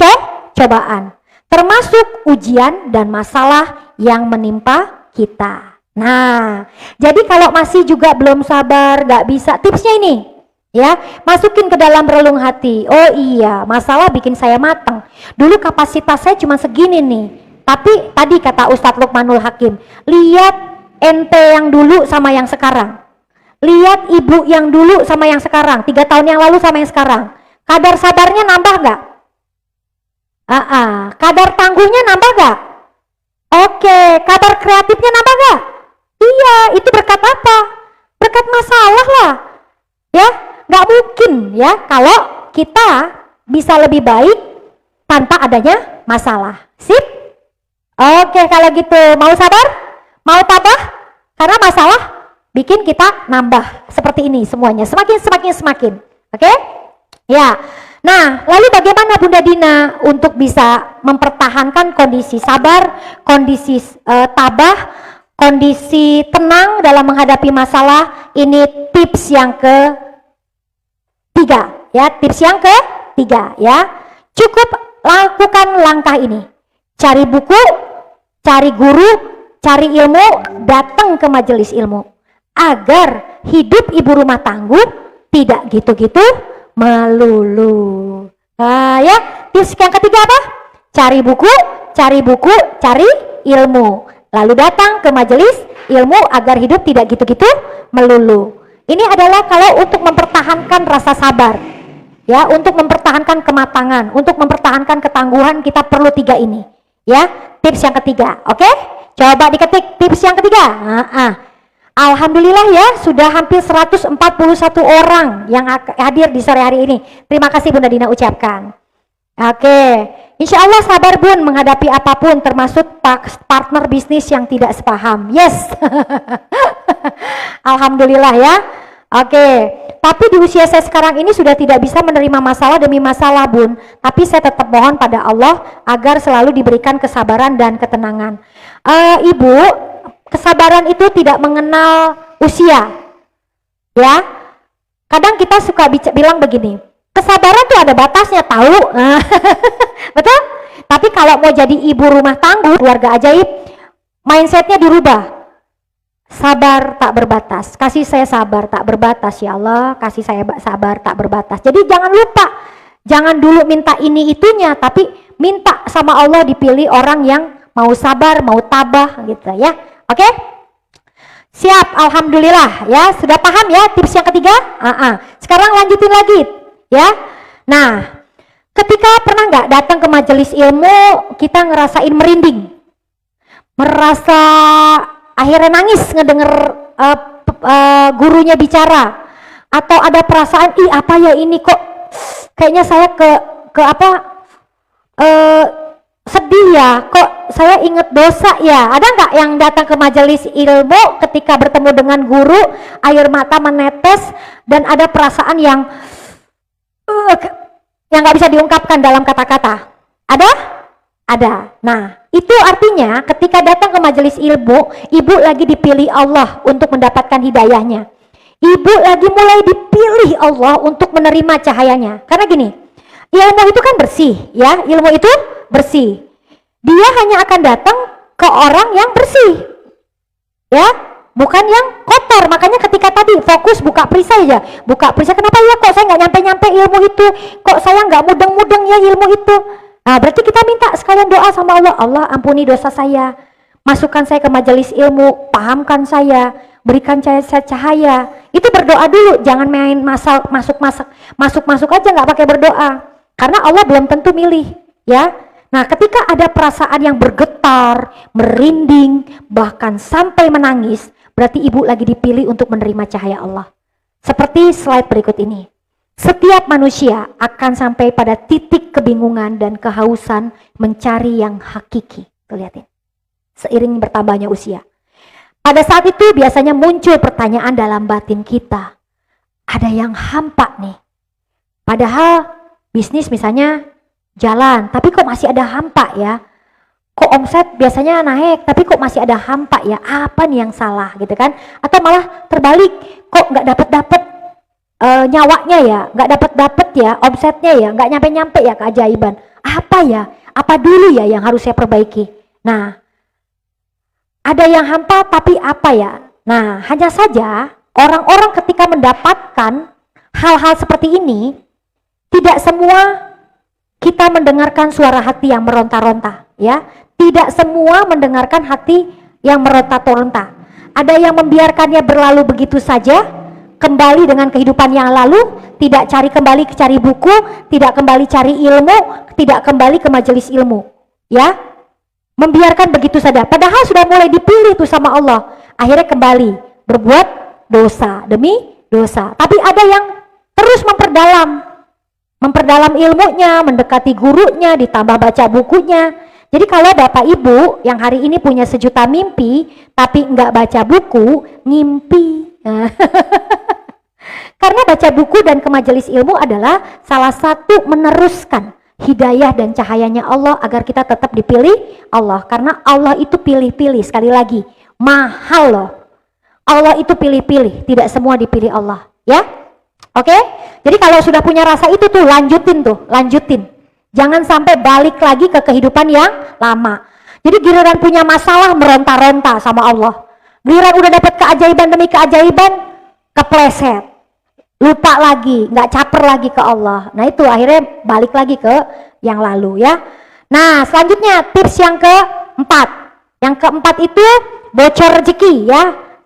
cobaan, termasuk ujian dan masalah yang menimpa kita. Nah, jadi kalau masih juga belum sabar, gak bisa, tipsnya ini ya, masukin ke dalam relung hati. Oh iya, masalah bikin saya matang. Dulu kapasitas saya cuma segini nih, tapi tadi kata Ustadz Lukmanul Hakim, lihat ente yang dulu sama yang sekarang, lihat ibu yang dulu sama yang sekarang, 3 tahun yang lalu sama yang sekarang, kadar sabarnya nambah gak? Kadar tangguhnya nambah gak? Oke, kadar kreatifnya nambah gak? Iya, itu berkat apa? Berkat masalah lah, ya. Gak mungkin ya kalau kita bisa lebih baik tanpa adanya masalah. Sip? Oke, kalau gitu mau sabar? Mau tabah? Karena masalah bikin kita nambah seperti ini semuanya, semakin. Oke? Ya. Nah, lalu bagaimana Bunda Dina untuk bisa mempertahankan kondisi sabar, kondisi tabah, kondisi tenang dalam menghadapi masalah? Ini tips yang ketiga, ya. Tips yang ketiga, ya. Cukup lakukan langkah ini. Cari buku, cari guru, cari ilmu, datang ke majelis ilmu agar hidup ibu rumah tangga tidak gitu-gitu melulu. Ya, tips yang ketiga apa? Cari buku, cari ilmu. Lalu datang ke majelis ilmu agar hidup tidak gitu-gitu melulu. Ini adalah kalau untuk mempertahankan rasa sabar. Ya, untuk mempertahankan kematangan, untuk mempertahankan ketangguhan kita perlu 3 ini. Ya, tips yang ketiga. Oke? Coba diketik tips yang ketiga. Alhamdulillah ya, sudah hampir 141 orang yang hadir di sore hari ini. Terima kasih Bunda Dina ucapkan. Oke, insya Allah sabar Bun menghadapi apapun, termasuk partner bisnis yang tidak sepaham. Yes. Alhamdulillah ya. Oke, tapi di usia saya sekarang ini sudah tidak bisa menerima masalah demi masalah Bun. Tapi saya tetap mohon pada Allah agar selalu diberikan kesabaran dan ketenangan. Ibu, kesabaran itu tidak mengenal usia, ya. Kadang kita suka bilang begini, kesabaran tuh ada batasnya, tahu? Betul? Tapi kalau mau jadi ibu rumah tangga, keluarga ajaib, mindsetnya dirubah. Sabar tak berbatas, kasih saya sabar tak berbatas ya Allah, kasih saya sabar tak berbatas. Jadi jangan lupa, jangan dulu minta ini itunya, tapi minta sama Allah dipilih orang yang mau sabar, mau tabah gitu ya. Oke? Siap, alhamdulillah ya. Sudah paham ya tips yang ketiga? Sekarang lanjutin lagi ya. Nah, ketika pernah nggak datang ke majelis ilmu kita ngerasain merinding, merasa akhirnya nangis ngedenger gurunya bicara, atau ada perasaan ih apa ya ini kok kayaknya saya ke apa sedih ya, kok saya inget dosa ya. Ada nggak yang datang ke majelis ilmu ketika bertemu dengan guru air mata menetes dan ada perasaan yang nggak bisa diungkapkan dalam kata-kata? Ada. Nah, itu artinya ketika datang ke majelis ilmu, ibu lagi dipilih Allah untuk mendapatkan hidayahnya. Ibu lagi mulai dipilih Allah untuk menerima cahayanya. Karena gini, ilmu itu kan bersih ya, ilmu itu bersih. Dia hanya akan datang ke orang yang bersih. Ya, bukan yang kotor. Makanya ketika tadi fokus buka perisai aja, buka perisai, kenapa ya kok saya nggak nyampe-nyampe ilmu itu, kok saya nggak mudeng-mudeng ya ilmu itu. Nah berarti kita minta sekalian doa sama Allah, Allah ampuni dosa saya, masukkan saya ke majelis ilmu, pahamkan saya, berikan saya cahaya. Itu berdoa dulu, jangan main masuk aja nggak pakai berdoa, karena Allah belum tentu milih ya. Nah ketika ada perasaan yang bergetar, merinding, bahkan sampai menangis, berarti ibu lagi dipilih untuk menerima cahaya Allah. Seperti slide berikut ini. Setiap manusia akan sampai pada titik kebingungan dan kehausan mencari yang hakiki. Tuh lihatin. Seiring bertambahnya usia. Pada saat itu biasanya muncul pertanyaan dalam batin kita. Ada yang hampa nih. Padahal bisnis misalnya jalan, tapi kok masih ada hampa ya? Kok omset biasanya naik, tapi kok masih ada hampa ya? Apa nih yang salah gitu kan? Atau malah terbalik, kok nggak dapet nyawanya ya, nggak dapet ya, omsetnya ya, nggak nyampe ya keajaiban. Apa ya? Apa dulu ya yang harus saya perbaiki? Nah, ada yang hampa tapi apa ya? Nah, hanya saja orang-orang ketika mendapatkan hal-hal seperti ini, tidak semua kita mendengarkan suara hati yang meronta-ronta, ya. Tidak semua mendengarkan hati yang meronta-ronta. Ada yang membiarkannya berlalu begitu saja, kembali dengan kehidupan yang lalu, tidak cari buku, tidak kembali cari ilmu, tidak kembali ke majelis ilmu, ya. Membiarkan begitu saja, padahal sudah mulai dipilih tuh sama Allah. Akhirnya kembali berbuat dosa demi dosa. Tapi ada yang terus memperdalam ilmunya, mendekati gurunya, ditambah baca bukunya. Jadi kalau Bapak Ibu yang hari ini punya 1 juta mimpi tapi enggak baca buku, ngimpi. Karena baca buku dan ke majelis ilmu adalah salah satu meneruskan hidayah dan cahayanya Allah agar kita tetap dipilih Allah. Karena Allah itu pilih-pilih, sekali lagi, mahal loh. Allah itu pilih-pilih, tidak semua dipilih Allah, ya. Oke? Jadi kalau sudah punya rasa itu tuh lanjutin. Jangan sampai balik lagi ke kehidupan yang lama. Jadi giliran punya masalah meronta-ronta sama Allah. Giliran udah dapat keajaiban demi keajaiban, kepleset. Lupa lagi, nggak caper lagi ke Allah. Nah itu akhirnya balik lagi ke yang lalu ya. Nah selanjutnya tips yang keempat. Yang keempat itu bocor rezeki ya.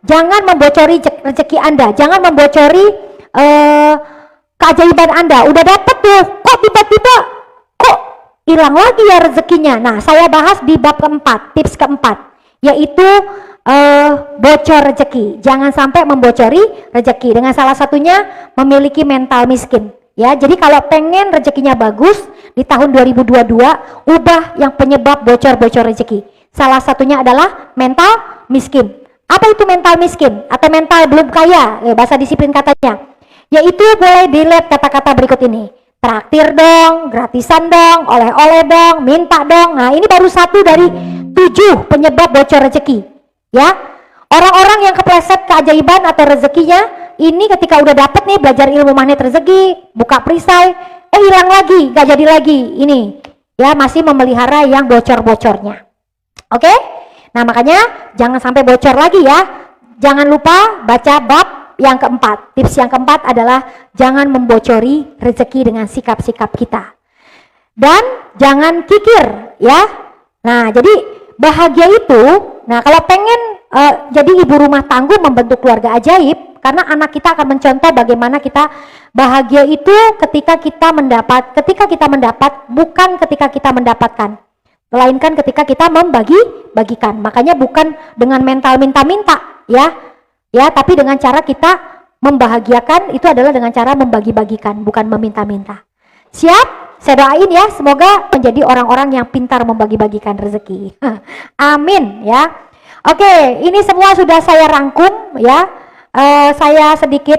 Jangan membocori rezeki Anda. Jangan membocori keajaiban Anda. Udah dapat tuh, kok tiba-tiba kok hilang lagi ya rezekinya. Nah saya bahas di bab keempat, tips keempat, yaitu bocor rezeki. Jangan sampai membocori rezeki dengan salah satunya memiliki mental miskin ya. Jadi kalau pengen rezekinya bagus di tahun 2022, ubah yang penyebab bocor rezeki. Salah satunya adalah mental miskin. Apa itu mental miskin atau mental belum kaya, bahasa disiplin katanya? Yaitu boleh dilihat kata-kata berikut ini. Traktir dong, gratisan dong, oleh-oleh dong, minta dong. Nah ini baru 1 dari 7 penyebab bocor rezeki ya. Orang-orang yang kepleset keajaiban atau rezekinya ini ketika udah dapet nih belajar ilmu magnet rezeki, buka perisai, hilang lagi, gak jadi lagi. Ini ya masih memelihara yang bocor-bocornya. Oke? Nah makanya jangan sampai bocor lagi ya. Jangan lupa baca bab yang keempat. Tips yang keempat adalah jangan membocori rezeki dengan sikap-sikap kita. Dan jangan kikir ya. Nah jadi bahagia itu, nah kalau pengen jadi ibu rumah tangguh membentuk keluarga ajaib, karena anak kita akan mencontoh bagaimana kita bahagia itu ketika kita mendapat, bukan ketika kita mendapatkan, melainkan ketika kita membagi-bagikan. Makanya bukan dengan mental minta-minta ya, tapi dengan cara kita membahagiakan itu adalah dengan cara membagi-bagikan, bukan meminta-minta. Siap? Saya doain ya, semoga menjadi orang-orang yang pintar membagi-bagikan rezeki. Amin ya. Oke, ini semua sudah saya rangkum ya. Saya sedikit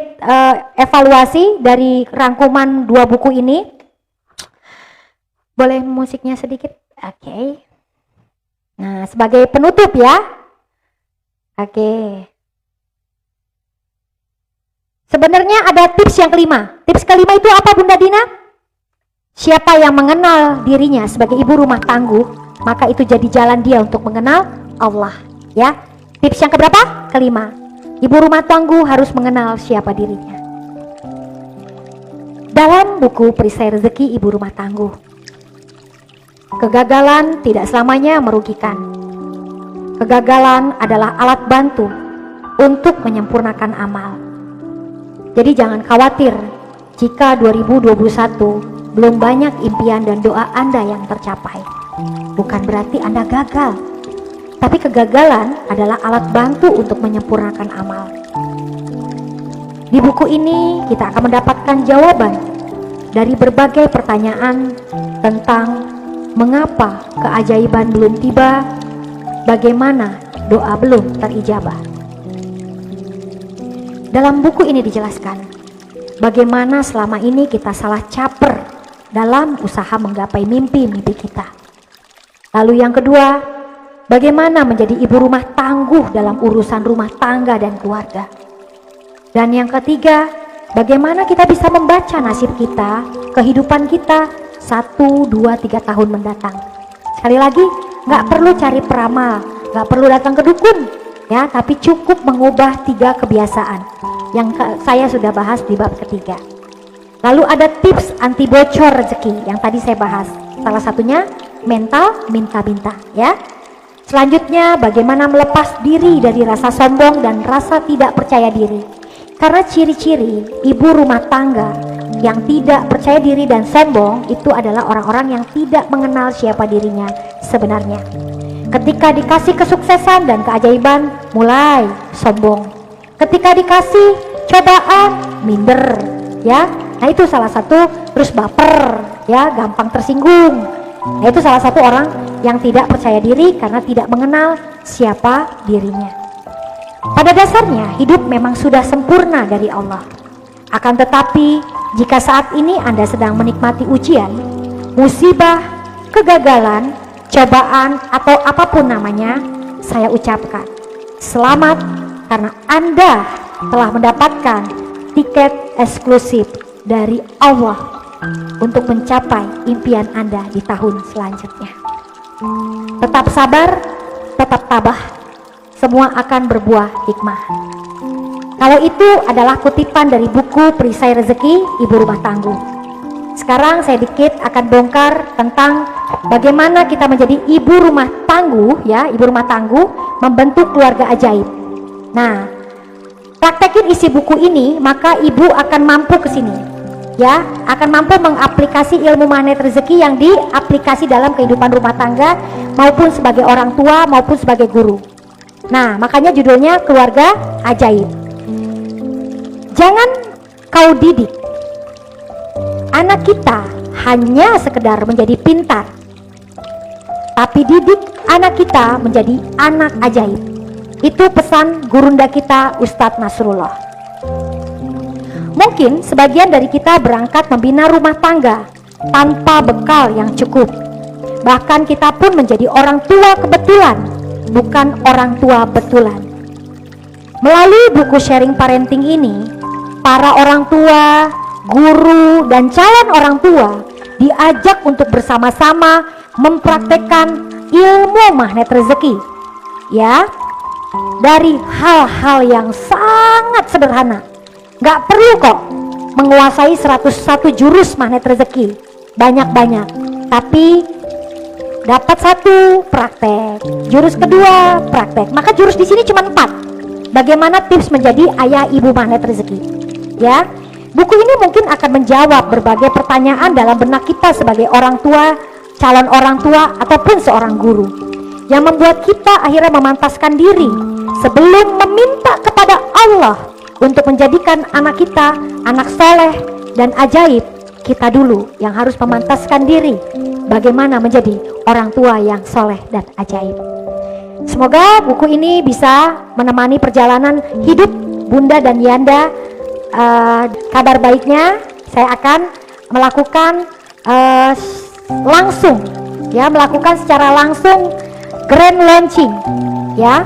evaluasi dari rangkuman 2 buku ini. Boleh musiknya sedikit? Oke. Nah, sebagai penutup ya. Oke. Sebenarnya ada tips yang kelima. Tips kelima itu apa Bunda Dina? Siapa yang mengenal dirinya sebagai ibu rumah tangguh, maka itu jadi jalan dia untuk mengenal Allah. Ya, Tips yang keberapa? Kelima. Ibu rumah tangguh harus mengenal siapa dirinya. Dalam buku Perisai Rezeki Ibu Rumah Tangguh, kegagalan tidak selamanya merugikan. Kegagalan adalah alat bantu untuk menyempurnakan amal. Jadi jangan khawatir jika 2021 belum banyak impian dan doa Anda yang tercapai. Bukan berarti Anda gagal, tapi kegagalan adalah alat bantu untuk menyempurnakan amal. Di buku ini kita akan mendapatkan jawaban dari berbagai pertanyaan tentang mengapa keajaiban belum tiba, bagaimana doa belum terijabah. Dalam buku ini dijelaskan bagaimana selama ini kita salah caper dalam usaha menggapai mimpi-mimpi kita. Lalu yang kedua, bagaimana menjadi ibu rumah tangguh dalam urusan rumah tangga dan keluarga. Dan yang ketiga, bagaimana kita bisa membaca nasib kita, kehidupan kita 1, 2, 3 tahun mendatang. Sekali lagi, gak perlu cari peramal, gak perlu datang ke dukun, ya, tapi cukup mengubah 3 kebiasaan yang saya sudah bahas di bab ketiga. Lalu ada tips anti bocor rezeki yang tadi saya bahas. Salah satunya mental minta-minta, ya. Selanjutnya bagaimana melepas diri dari rasa sombong dan rasa tidak percaya diri. Karena ciri-ciri ibu rumah tangga yang tidak percaya diri dan sombong itu adalah orang-orang yang tidak mengenal siapa dirinya sebenarnya. Ketika dikasih kesuksesan dan keajaiban, mulai sombong. Ketika dikasih cobaan, minder, ya. Nah itu salah satu, terus baper, ya, gampang tersinggung. Nah itu salah satu orang yang tidak percaya diri karena tidak mengenal siapa dirinya. Pada dasarnya hidup memang sudah sempurna dari Allah. Akan tetapi jika saat ini Anda sedang menikmati ujian, musibah, kegagalan, cobaan atau apapun namanya, saya ucapkan selamat karena Anda telah mendapatkan tiket eksklusif dari Allah untuk mencapai impian Anda di tahun selanjutnya. Tetap sabar, tetap tabah, semua akan berbuah hikmah. Kalau itu adalah kutipan dari buku Perisai Rezeki Ibu Rumah Tangguh. Sekarang saya dikit akan bongkar tentang bagaimana kita menjadi ibu rumah tangguh, ya, ibu rumah tangguh membentuk keluarga ajaib. Nah, praktekin isi buku ini, maka ibu akan mampu ke sini, ya, akan mampu mengaplikasi ilmu magnet rezeki yang diaplikasi dalam kehidupan rumah tangga maupun sebagai orang tua maupun sebagai guru. Nah, makanya judulnya keluarga ajaib. Jangan kau didik anak kita hanya sekedar menjadi pintar, tapi didik anak kita menjadi anak ajaib. Itu pesan gurunda kita Ustadz Nasrullah. Mungkin sebagian dari kita berangkat membina rumah tangga tanpa bekal yang cukup. Bahkan kita pun menjadi orang tua kebetulan, bukan orang tua betulan. Melalui buku sharing parenting ini, para orang tua, guru, dan calon orang tua diajak untuk bersama-sama mempraktekkan ilmu magnet rezeki, ya, dari hal-hal yang sangat sederhana. Gak perlu kok menguasai 101 jurus magnet rezeki banyak-banyak, tapi dapat 1 praktek, jurus kedua praktek, maka jurus di sini cuma 4. Bagaimana tips menjadi ayah ibu magnet rezeki, ya. Buku ini mungkin akan menjawab berbagai pertanyaan dalam benak kita sebagai orang tua, calon orang tua, ataupun seorang guru, yang membuat kita akhirnya memantaskan diri sebelum meminta kepada Allah untuk menjadikan anak kita anak soleh dan ajaib. Kita dulu yang harus memantaskan diri bagaimana menjadi orang tua yang soleh dan ajaib. Semoga buku ini bisa menemani perjalanan hidup Bunda dan Yanda. Kabar baiknya saya akan melakukan langsung, ya, melakukan secara langsung grand launching, ya,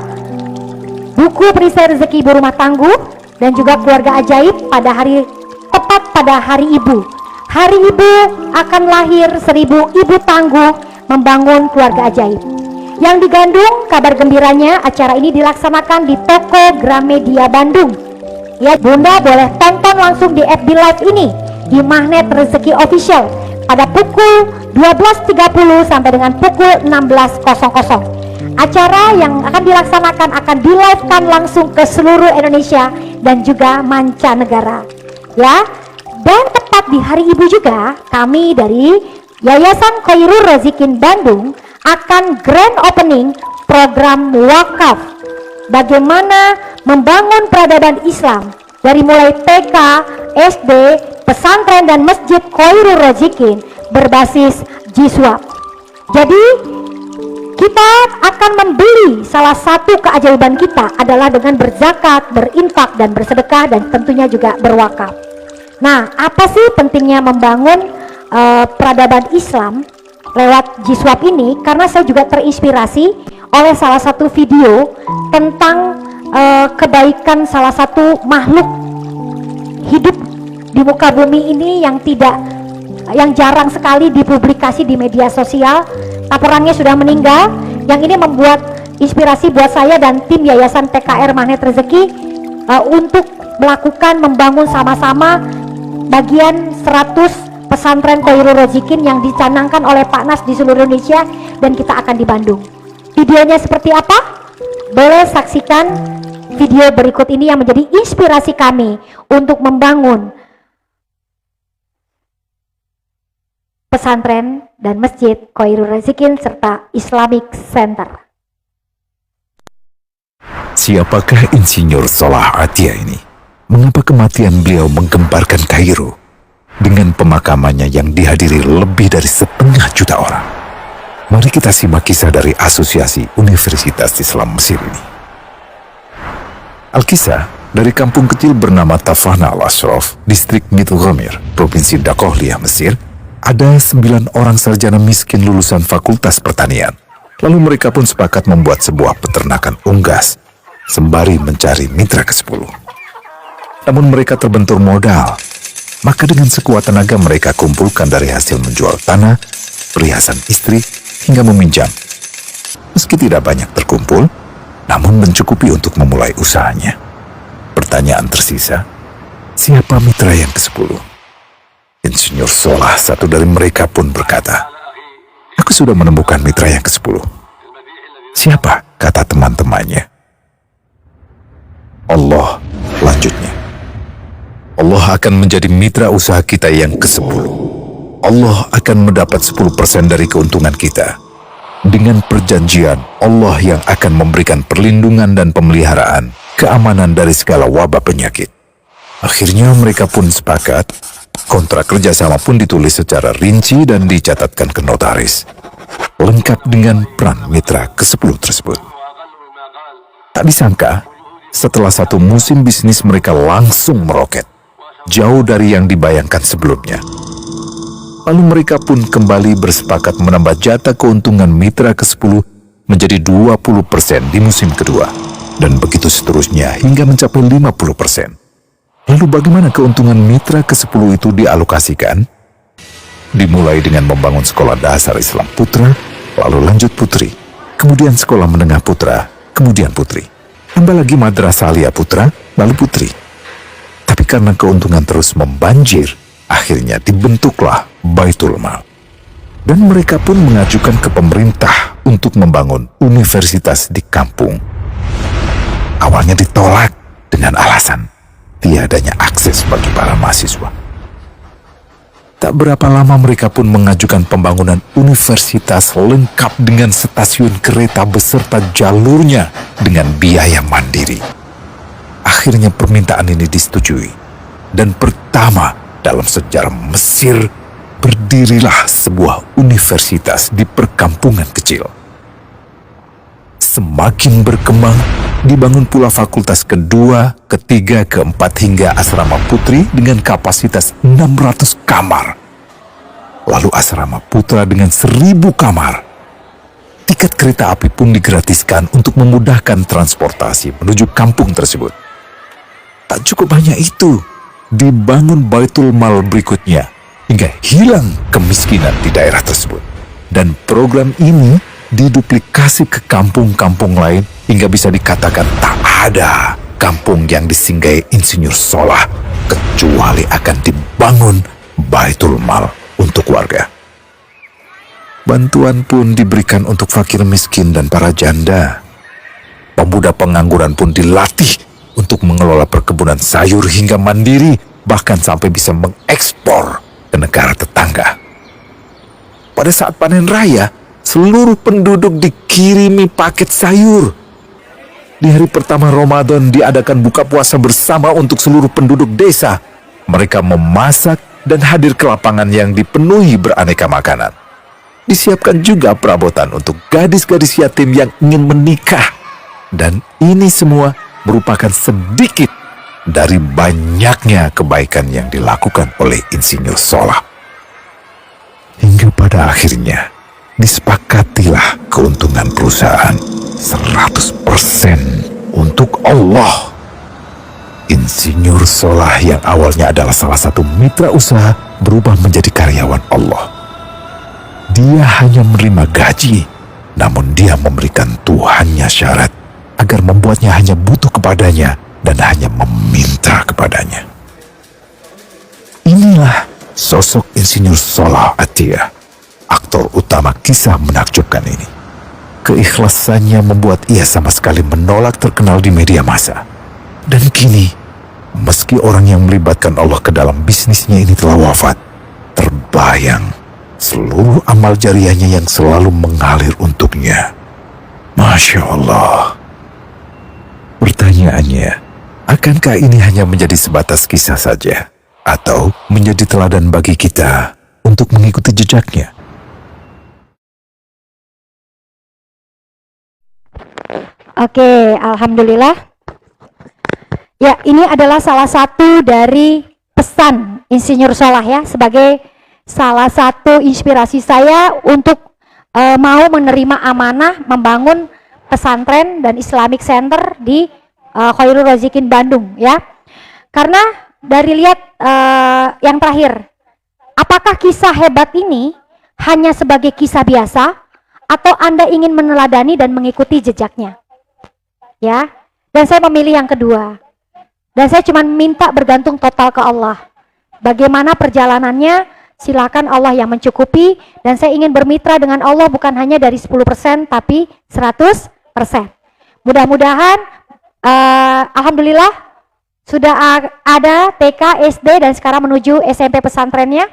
buku Perisai Rezeki Ibu Rumah Tangguh dan juga Keluarga Ajaib tepat pada Hari Ibu. Hari Ibu akan lahir 1000 ibu tangguh membangun keluarga ajaib. Yang di Bandung, kabar gembiranya acara ini dilaksanakan di Toko Gramedia Bandung. Ya, Bunda boleh tonton langsung di FB Live ini di Magnet Rezeki Official pada pukul 12.30 sampai dengan pukul 16.00. Acara yang akan dilaksanakan akan di-live-kan langsung ke seluruh Indonesia dan juga mancanegara. Ya, dan tepat di Hari Ibu juga, kami dari Yayasan Khairul Razikin Bandung akan grand opening program wakaf. Bagaimana membangun peradaban Islam dari mulai TK, SD, pesantren dan masjid Khairul Razikin berbasis Jiswab. Jadi kita akan membeli, salah satu keajaiban kita adalah dengan berzakat, berinfak dan bersedekah dan tentunya juga berwakaf. Nah, apa sih pentingnya membangun peradaban Islam lewat Jiswab ini? Karena saya juga terinspirasi oleh salah satu video tentang kebaikan salah satu makhluk hidup di muka bumi ini yang jarang sekali dipublikasi di media sosial. Laporannya sudah meninggal. Yang ini membuat inspirasi buat saya dan tim Yayasan PKR Magnet Rezeki untuk melakukan membangun sama-sama bagian 100 pesantren Khairul Razikin yang dicanangkan oleh Pak Nas di seluruh Indonesia, dan kita akan di Bandung. Videonya seperti apa? Boleh saksikan video berikut ini yang menjadi inspirasi kami untuk membangun pesantren dan masjid Khairul Razikin serta Islamic Center. Siapakah Insinyur Salah Atia ini? Mengapa kematian beliau menggemparkan Kairo dengan pemakamannya yang dihadiri lebih dari 500.000 orang? Mari kita simak kisah dari Asosiasi Universitas Islam Mesir ini. Al-Kisah dari kampung kecil bernama Tafana Al-Ashraf, distrik Mitghamir, Provinsi Dakohliah, Mesir, ada 9 orang sarjana miskin lulusan Fakultas Pertanian. Lalu mereka pun sepakat membuat sebuah peternakan unggas, sembari mencari mitra ke-10. Namun mereka terbentur modal, maka dengan sekuat tenaga mereka kumpulkan dari hasil menjual tanah, perhiasan istri, hingga meminjam. Meski tidak banyak terkumpul, namun mencukupi untuk memulai usahanya. Pertanyaan tersisa, siapa mitra yang ke-10? Insinyur Salah, satu dari mereka pun berkata, "Aku sudah menemukan mitra yang ke-10. Siapa?" kata teman-temannya. "Allah," lanjutnya. "Allah akan menjadi mitra usaha kita yang ke-10. Allah akan mendapat 10% dari keuntungan kita. Dengan perjanjian, Allah yang akan memberikan perlindungan dan pemeliharaan, keamanan dari segala wabah penyakit." Akhirnya mereka pun sepakat. Kontrak kerjasama pun ditulis secara rinci dan dicatatkan ke notaris, lengkap dengan peran mitra ke-10 tersebut. Tak disangka, setelah 1 musim bisnis mereka langsung meroket, jauh dari yang dibayangkan sebelumnya. Lalu mereka pun kembali bersepakat menambah jatah keuntungan mitra ke-10 menjadi 20% di musim kedua, dan begitu seterusnya hingga mencapai 50%. Lalu bagaimana keuntungan mitra ke-10 itu dialokasikan? Dimulai dengan membangun sekolah dasar Islam putra, lalu lanjut putri, kemudian sekolah menengah putra, kemudian putri, tambah lagi madrasah alia putra, lalu putri. Tapi karena keuntungan terus membanjir, akhirnya dibentuklah Baitul Mal. Dan mereka pun mengajukan ke pemerintah untuk membangun universitas di kampung. Awalnya ditolak dengan alasan tiadanya akses bagi para mahasiswa. Tak berapa lama mereka pun mengajukan pembangunan universitas lengkap dengan stasiun kereta beserta jalurnya dengan biaya mandiri. Akhirnya permintaan ini disetujui, dan pertama dalam sejarah Mesir berdirilah sebuah universitas di perkampungan kecil. Semakin berkembang, dibangun pula fakultas kedua, ketiga, keempat hingga asrama putri dengan kapasitas 600 kamar. Lalu asrama putra dengan 1000 kamar. Tiket kereta api pun digratiskan untuk memudahkan transportasi menuju kampung tersebut. Tak cukup hanya itu, dibangun Baitul Mal berikutnya hingga hilang kemiskinan di daerah tersebut. Dan program ini diduplikasi ke kampung-kampung lain hingga bisa dikatakan tak ada kampung yang disinggahi Insinyur Solah kecuali akan dibangun Baitul Mal untuk warga. Bantuan pun diberikan untuk fakir miskin dan para janda. Pemuda pengangguran pun dilatih untuk mengelola perkebunan sayur hingga mandiri, bahkan sampai bisa mengekspor ke negara tetangga. Pada saat panen raya, seluruh penduduk dikirimi paket sayur. Di hari pertama Ramadan diadakan buka puasa bersama untuk seluruh penduduk desa. Mereka memasak dan hadir ke lapangan yang dipenuhi beraneka makanan. Disiapkan juga perabotan untuk gadis-gadis yatim yang ingin menikah. Dan ini semua merupakan sedikit dari banyaknya kebaikan yang dilakukan oleh Insinyur Solah. Hingga pada akhirnya disepakatilah keuntungan perusahaan 100% untuk Allah. Insinyur Solah yang awalnya adalah salah satu mitra usaha berubah menjadi karyawan Allah. Dia hanya menerima gaji, namun dia memberikan Tuhannya syarat agar membuatnya hanya butuh kepadanya dan hanya meminta kepadanya. Inilah sosok Insinyur Solah Atiyah, aktor utama kisah menakjubkan ini. Keikhlasannya membuat ia sama sekali menolak terkenal di media massa. Dan kini, meski orang yang melibatkan Allah ke dalam bisnisnya ini telah wafat, terbayang seluruh amal jariahnya yang selalu mengalir untuknya. Masya Allah. Pertanyaannya, akankah ini hanya menjadi sebatas kisah saja? Atau menjadi teladan bagi kita untuk mengikuti jejaknya? Oke, alhamdulillah. Ya, ini adalah salah satu dari pesan Insinyur Solah ya, sebagai salah satu inspirasi saya untuk mau menerima amanah membangun pesantren dan Islamic Center di Khairul Razikin Bandung ya. Karena dari lihat yang terakhir, apakah kisah hebat ini hanya sebagai kisah biasa atau Anda ingin meneladani dan mengikuti jejaknya? Ya, dan saya memilih yang kedua. Dan saya cuma minta bergantung total ke Allah. Bagaimana perjalanannya, silakan Allah yang mencukupi, dan saya ingin bermitra dengan Allah bukan hanya dari 10% tapi 100%. Mudah-mudahan alhamdulillah sudah ada TK, SD dan sekarang menuju SMP pesantrennya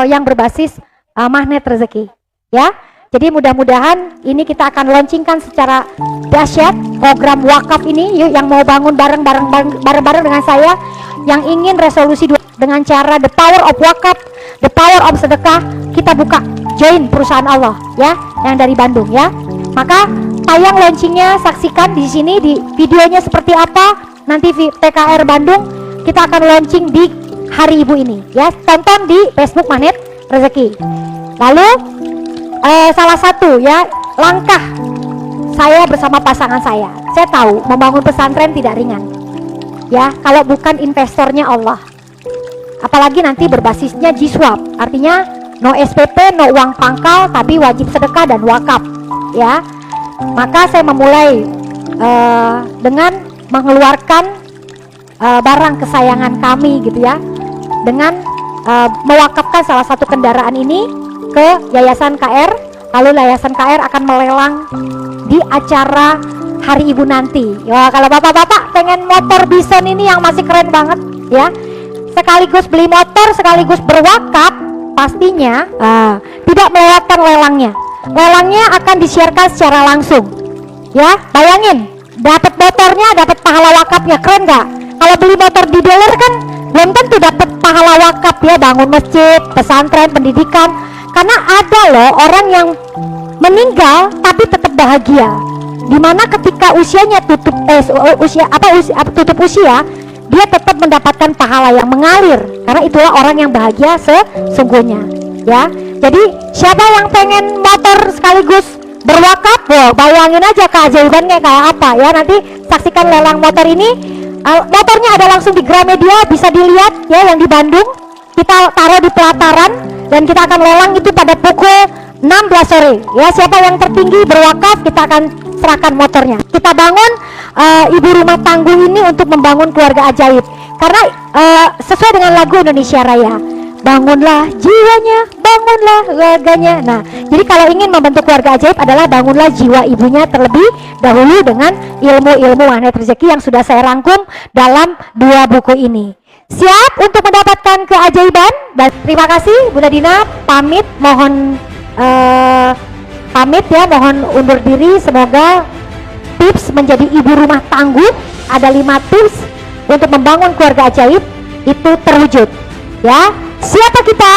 yang berbasis magnet rezeki ya. Jadi mudah-mudahan ini kita akan launchingkan secara dahsyat program wakaf ini. Yuk yang mau bangun bareng-bareng dengan saya, yang ingin resolusi dengan cara the power of wakaf, the power of sedekah, kita buka join perusahaan Allah ya, yang dari Bandung ya. Maka tayang launchingnya, saksikan di sini di videonya seperti apa. Nanti TKR Bandung kita akan launching di hari ibu ini ya. Tonton di Facebook Magnet Rezeki. Lalu salah satu ya langkah saya bersama pasangan saya tahu membangun pesantren tidak ringan ya, kalau bukan investornya Allah, apalagi nanti berbasisnya Jiswap, artinya no SPP, no uang pangkal, tapi wajib sedekah dan wakaf ya. Maka saya memulai dengan mengeluarkan barang kesayangan kami gitu ya, dengan mewakafkan salah satu kendaraan ini ke Yayasan KR. Lalu Yayasan KR akan melelang di acara Hari Ibu nanti. Ya, kalau bapak-bapak pengen motor Bison ini yang masih keren banget ya, sekaligus beli motor sekaligus berwakaf, pastinya tidak melewatkan lelangnya. Lelangnya akan disiarkan secara langsung ya. Bayangin, dapat motornya, dapat pahala wakafnya, keren nggak? Kalau beli motor di dealer kan belum tentu dapat pahala wakaf ya, bangun masjid, pesantren, pendidikan. Karena ada loh orang yang meninggal tapi tetap bahagia, dimana ketika usianya tutup usia, dia tetap mendapatkan pahala yang mengalir, karena itulah orang yang bahagia sesungguhnya ya. Jadi siapa yang pengen motor sekaligus berwakaf, bayangin aja keajaibannya kayak apa ya. Nanti saksikan lelang motor ini. Motornya ada langsung di Gramedia, bisa dilihat ya, yang di Bandung. Kita taruh di pelataran dan kita akan lelang itu pada pukul 16 sore. Ya, siapa yang tertinggi berwakaf, kita akan serahkan motornya. Kita bangun ibu rumah tangguh ini untuk membangun keluarga ajaib. Karena sesuai dengan lagu Indonesia Raya, bangunlah jiwanya, bangunlah keluarganya. Nah, jadi kalau ingin membentuk keluarga ajaib adalah bangunlah jiwa ibunya terlebih dahulu dengan ilmu-ilmu magnet rezeki yang sudah saya rangkum dalam 2 buku ini. Siap untuk mendapatkan keajaiban? Dan terima kasih Bunda Dina, pamit, mohon pamit ya, mohon undur diri. Semoga tips menjadi ibu rumah tangguh, ada 5 tips untuk membangun keluarga ajaib itu terwujud ya. Siapa kita?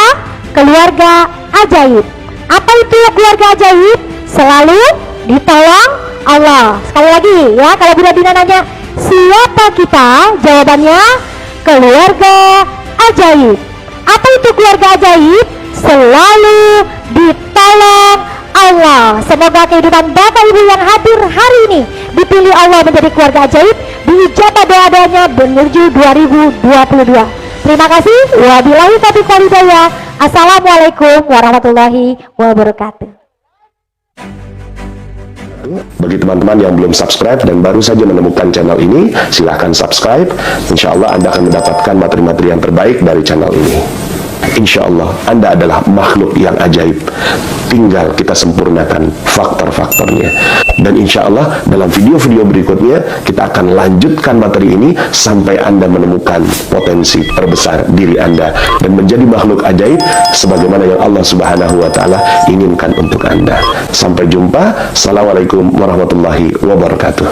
Keluarga ajaib. Apa itu keluarga ajaib? Selalu ditolong Allah. Sekali lagi ya, kalau Bunda Dina nanya siapa kita, jawabannya keluarga ajaib. Apa itu keluarga ajaib? Selalu ditolong Allah. Semoga kehidupan Bapak Ibu yang hadir hari ini dipilih Allah menjadi keluarga ajaib, diijabah doa-doanya menuju 2022. Terima kasih. Wabillahi taufiq wal hidayah. Assalamualaikum warahmatullahi wabarakatuh. Bagi teman-teman yang belum subscribe dan baru saja menemukan channel ini, silahkan subscribe. Insya Allah Anda akan mendapatkan materi-materi yang terbaik dari channel ini. Insya Allah Anda adalah makhluk yang ajaib, tinggal kita sempurnakan faktor-faktornya. Dan insya Allah dalam video-video berikutnya kita akan lanjutkan materi ini sampai Anda menemukan potensi terbesar diri Anda dan menjadi makhluk ajaib sebagaimana yang Allah Subhanahu wa Ta'ala inginkan untuk Anda. Sampai jumpa. Assalamualaikum warahmatullahi wabarakatuh.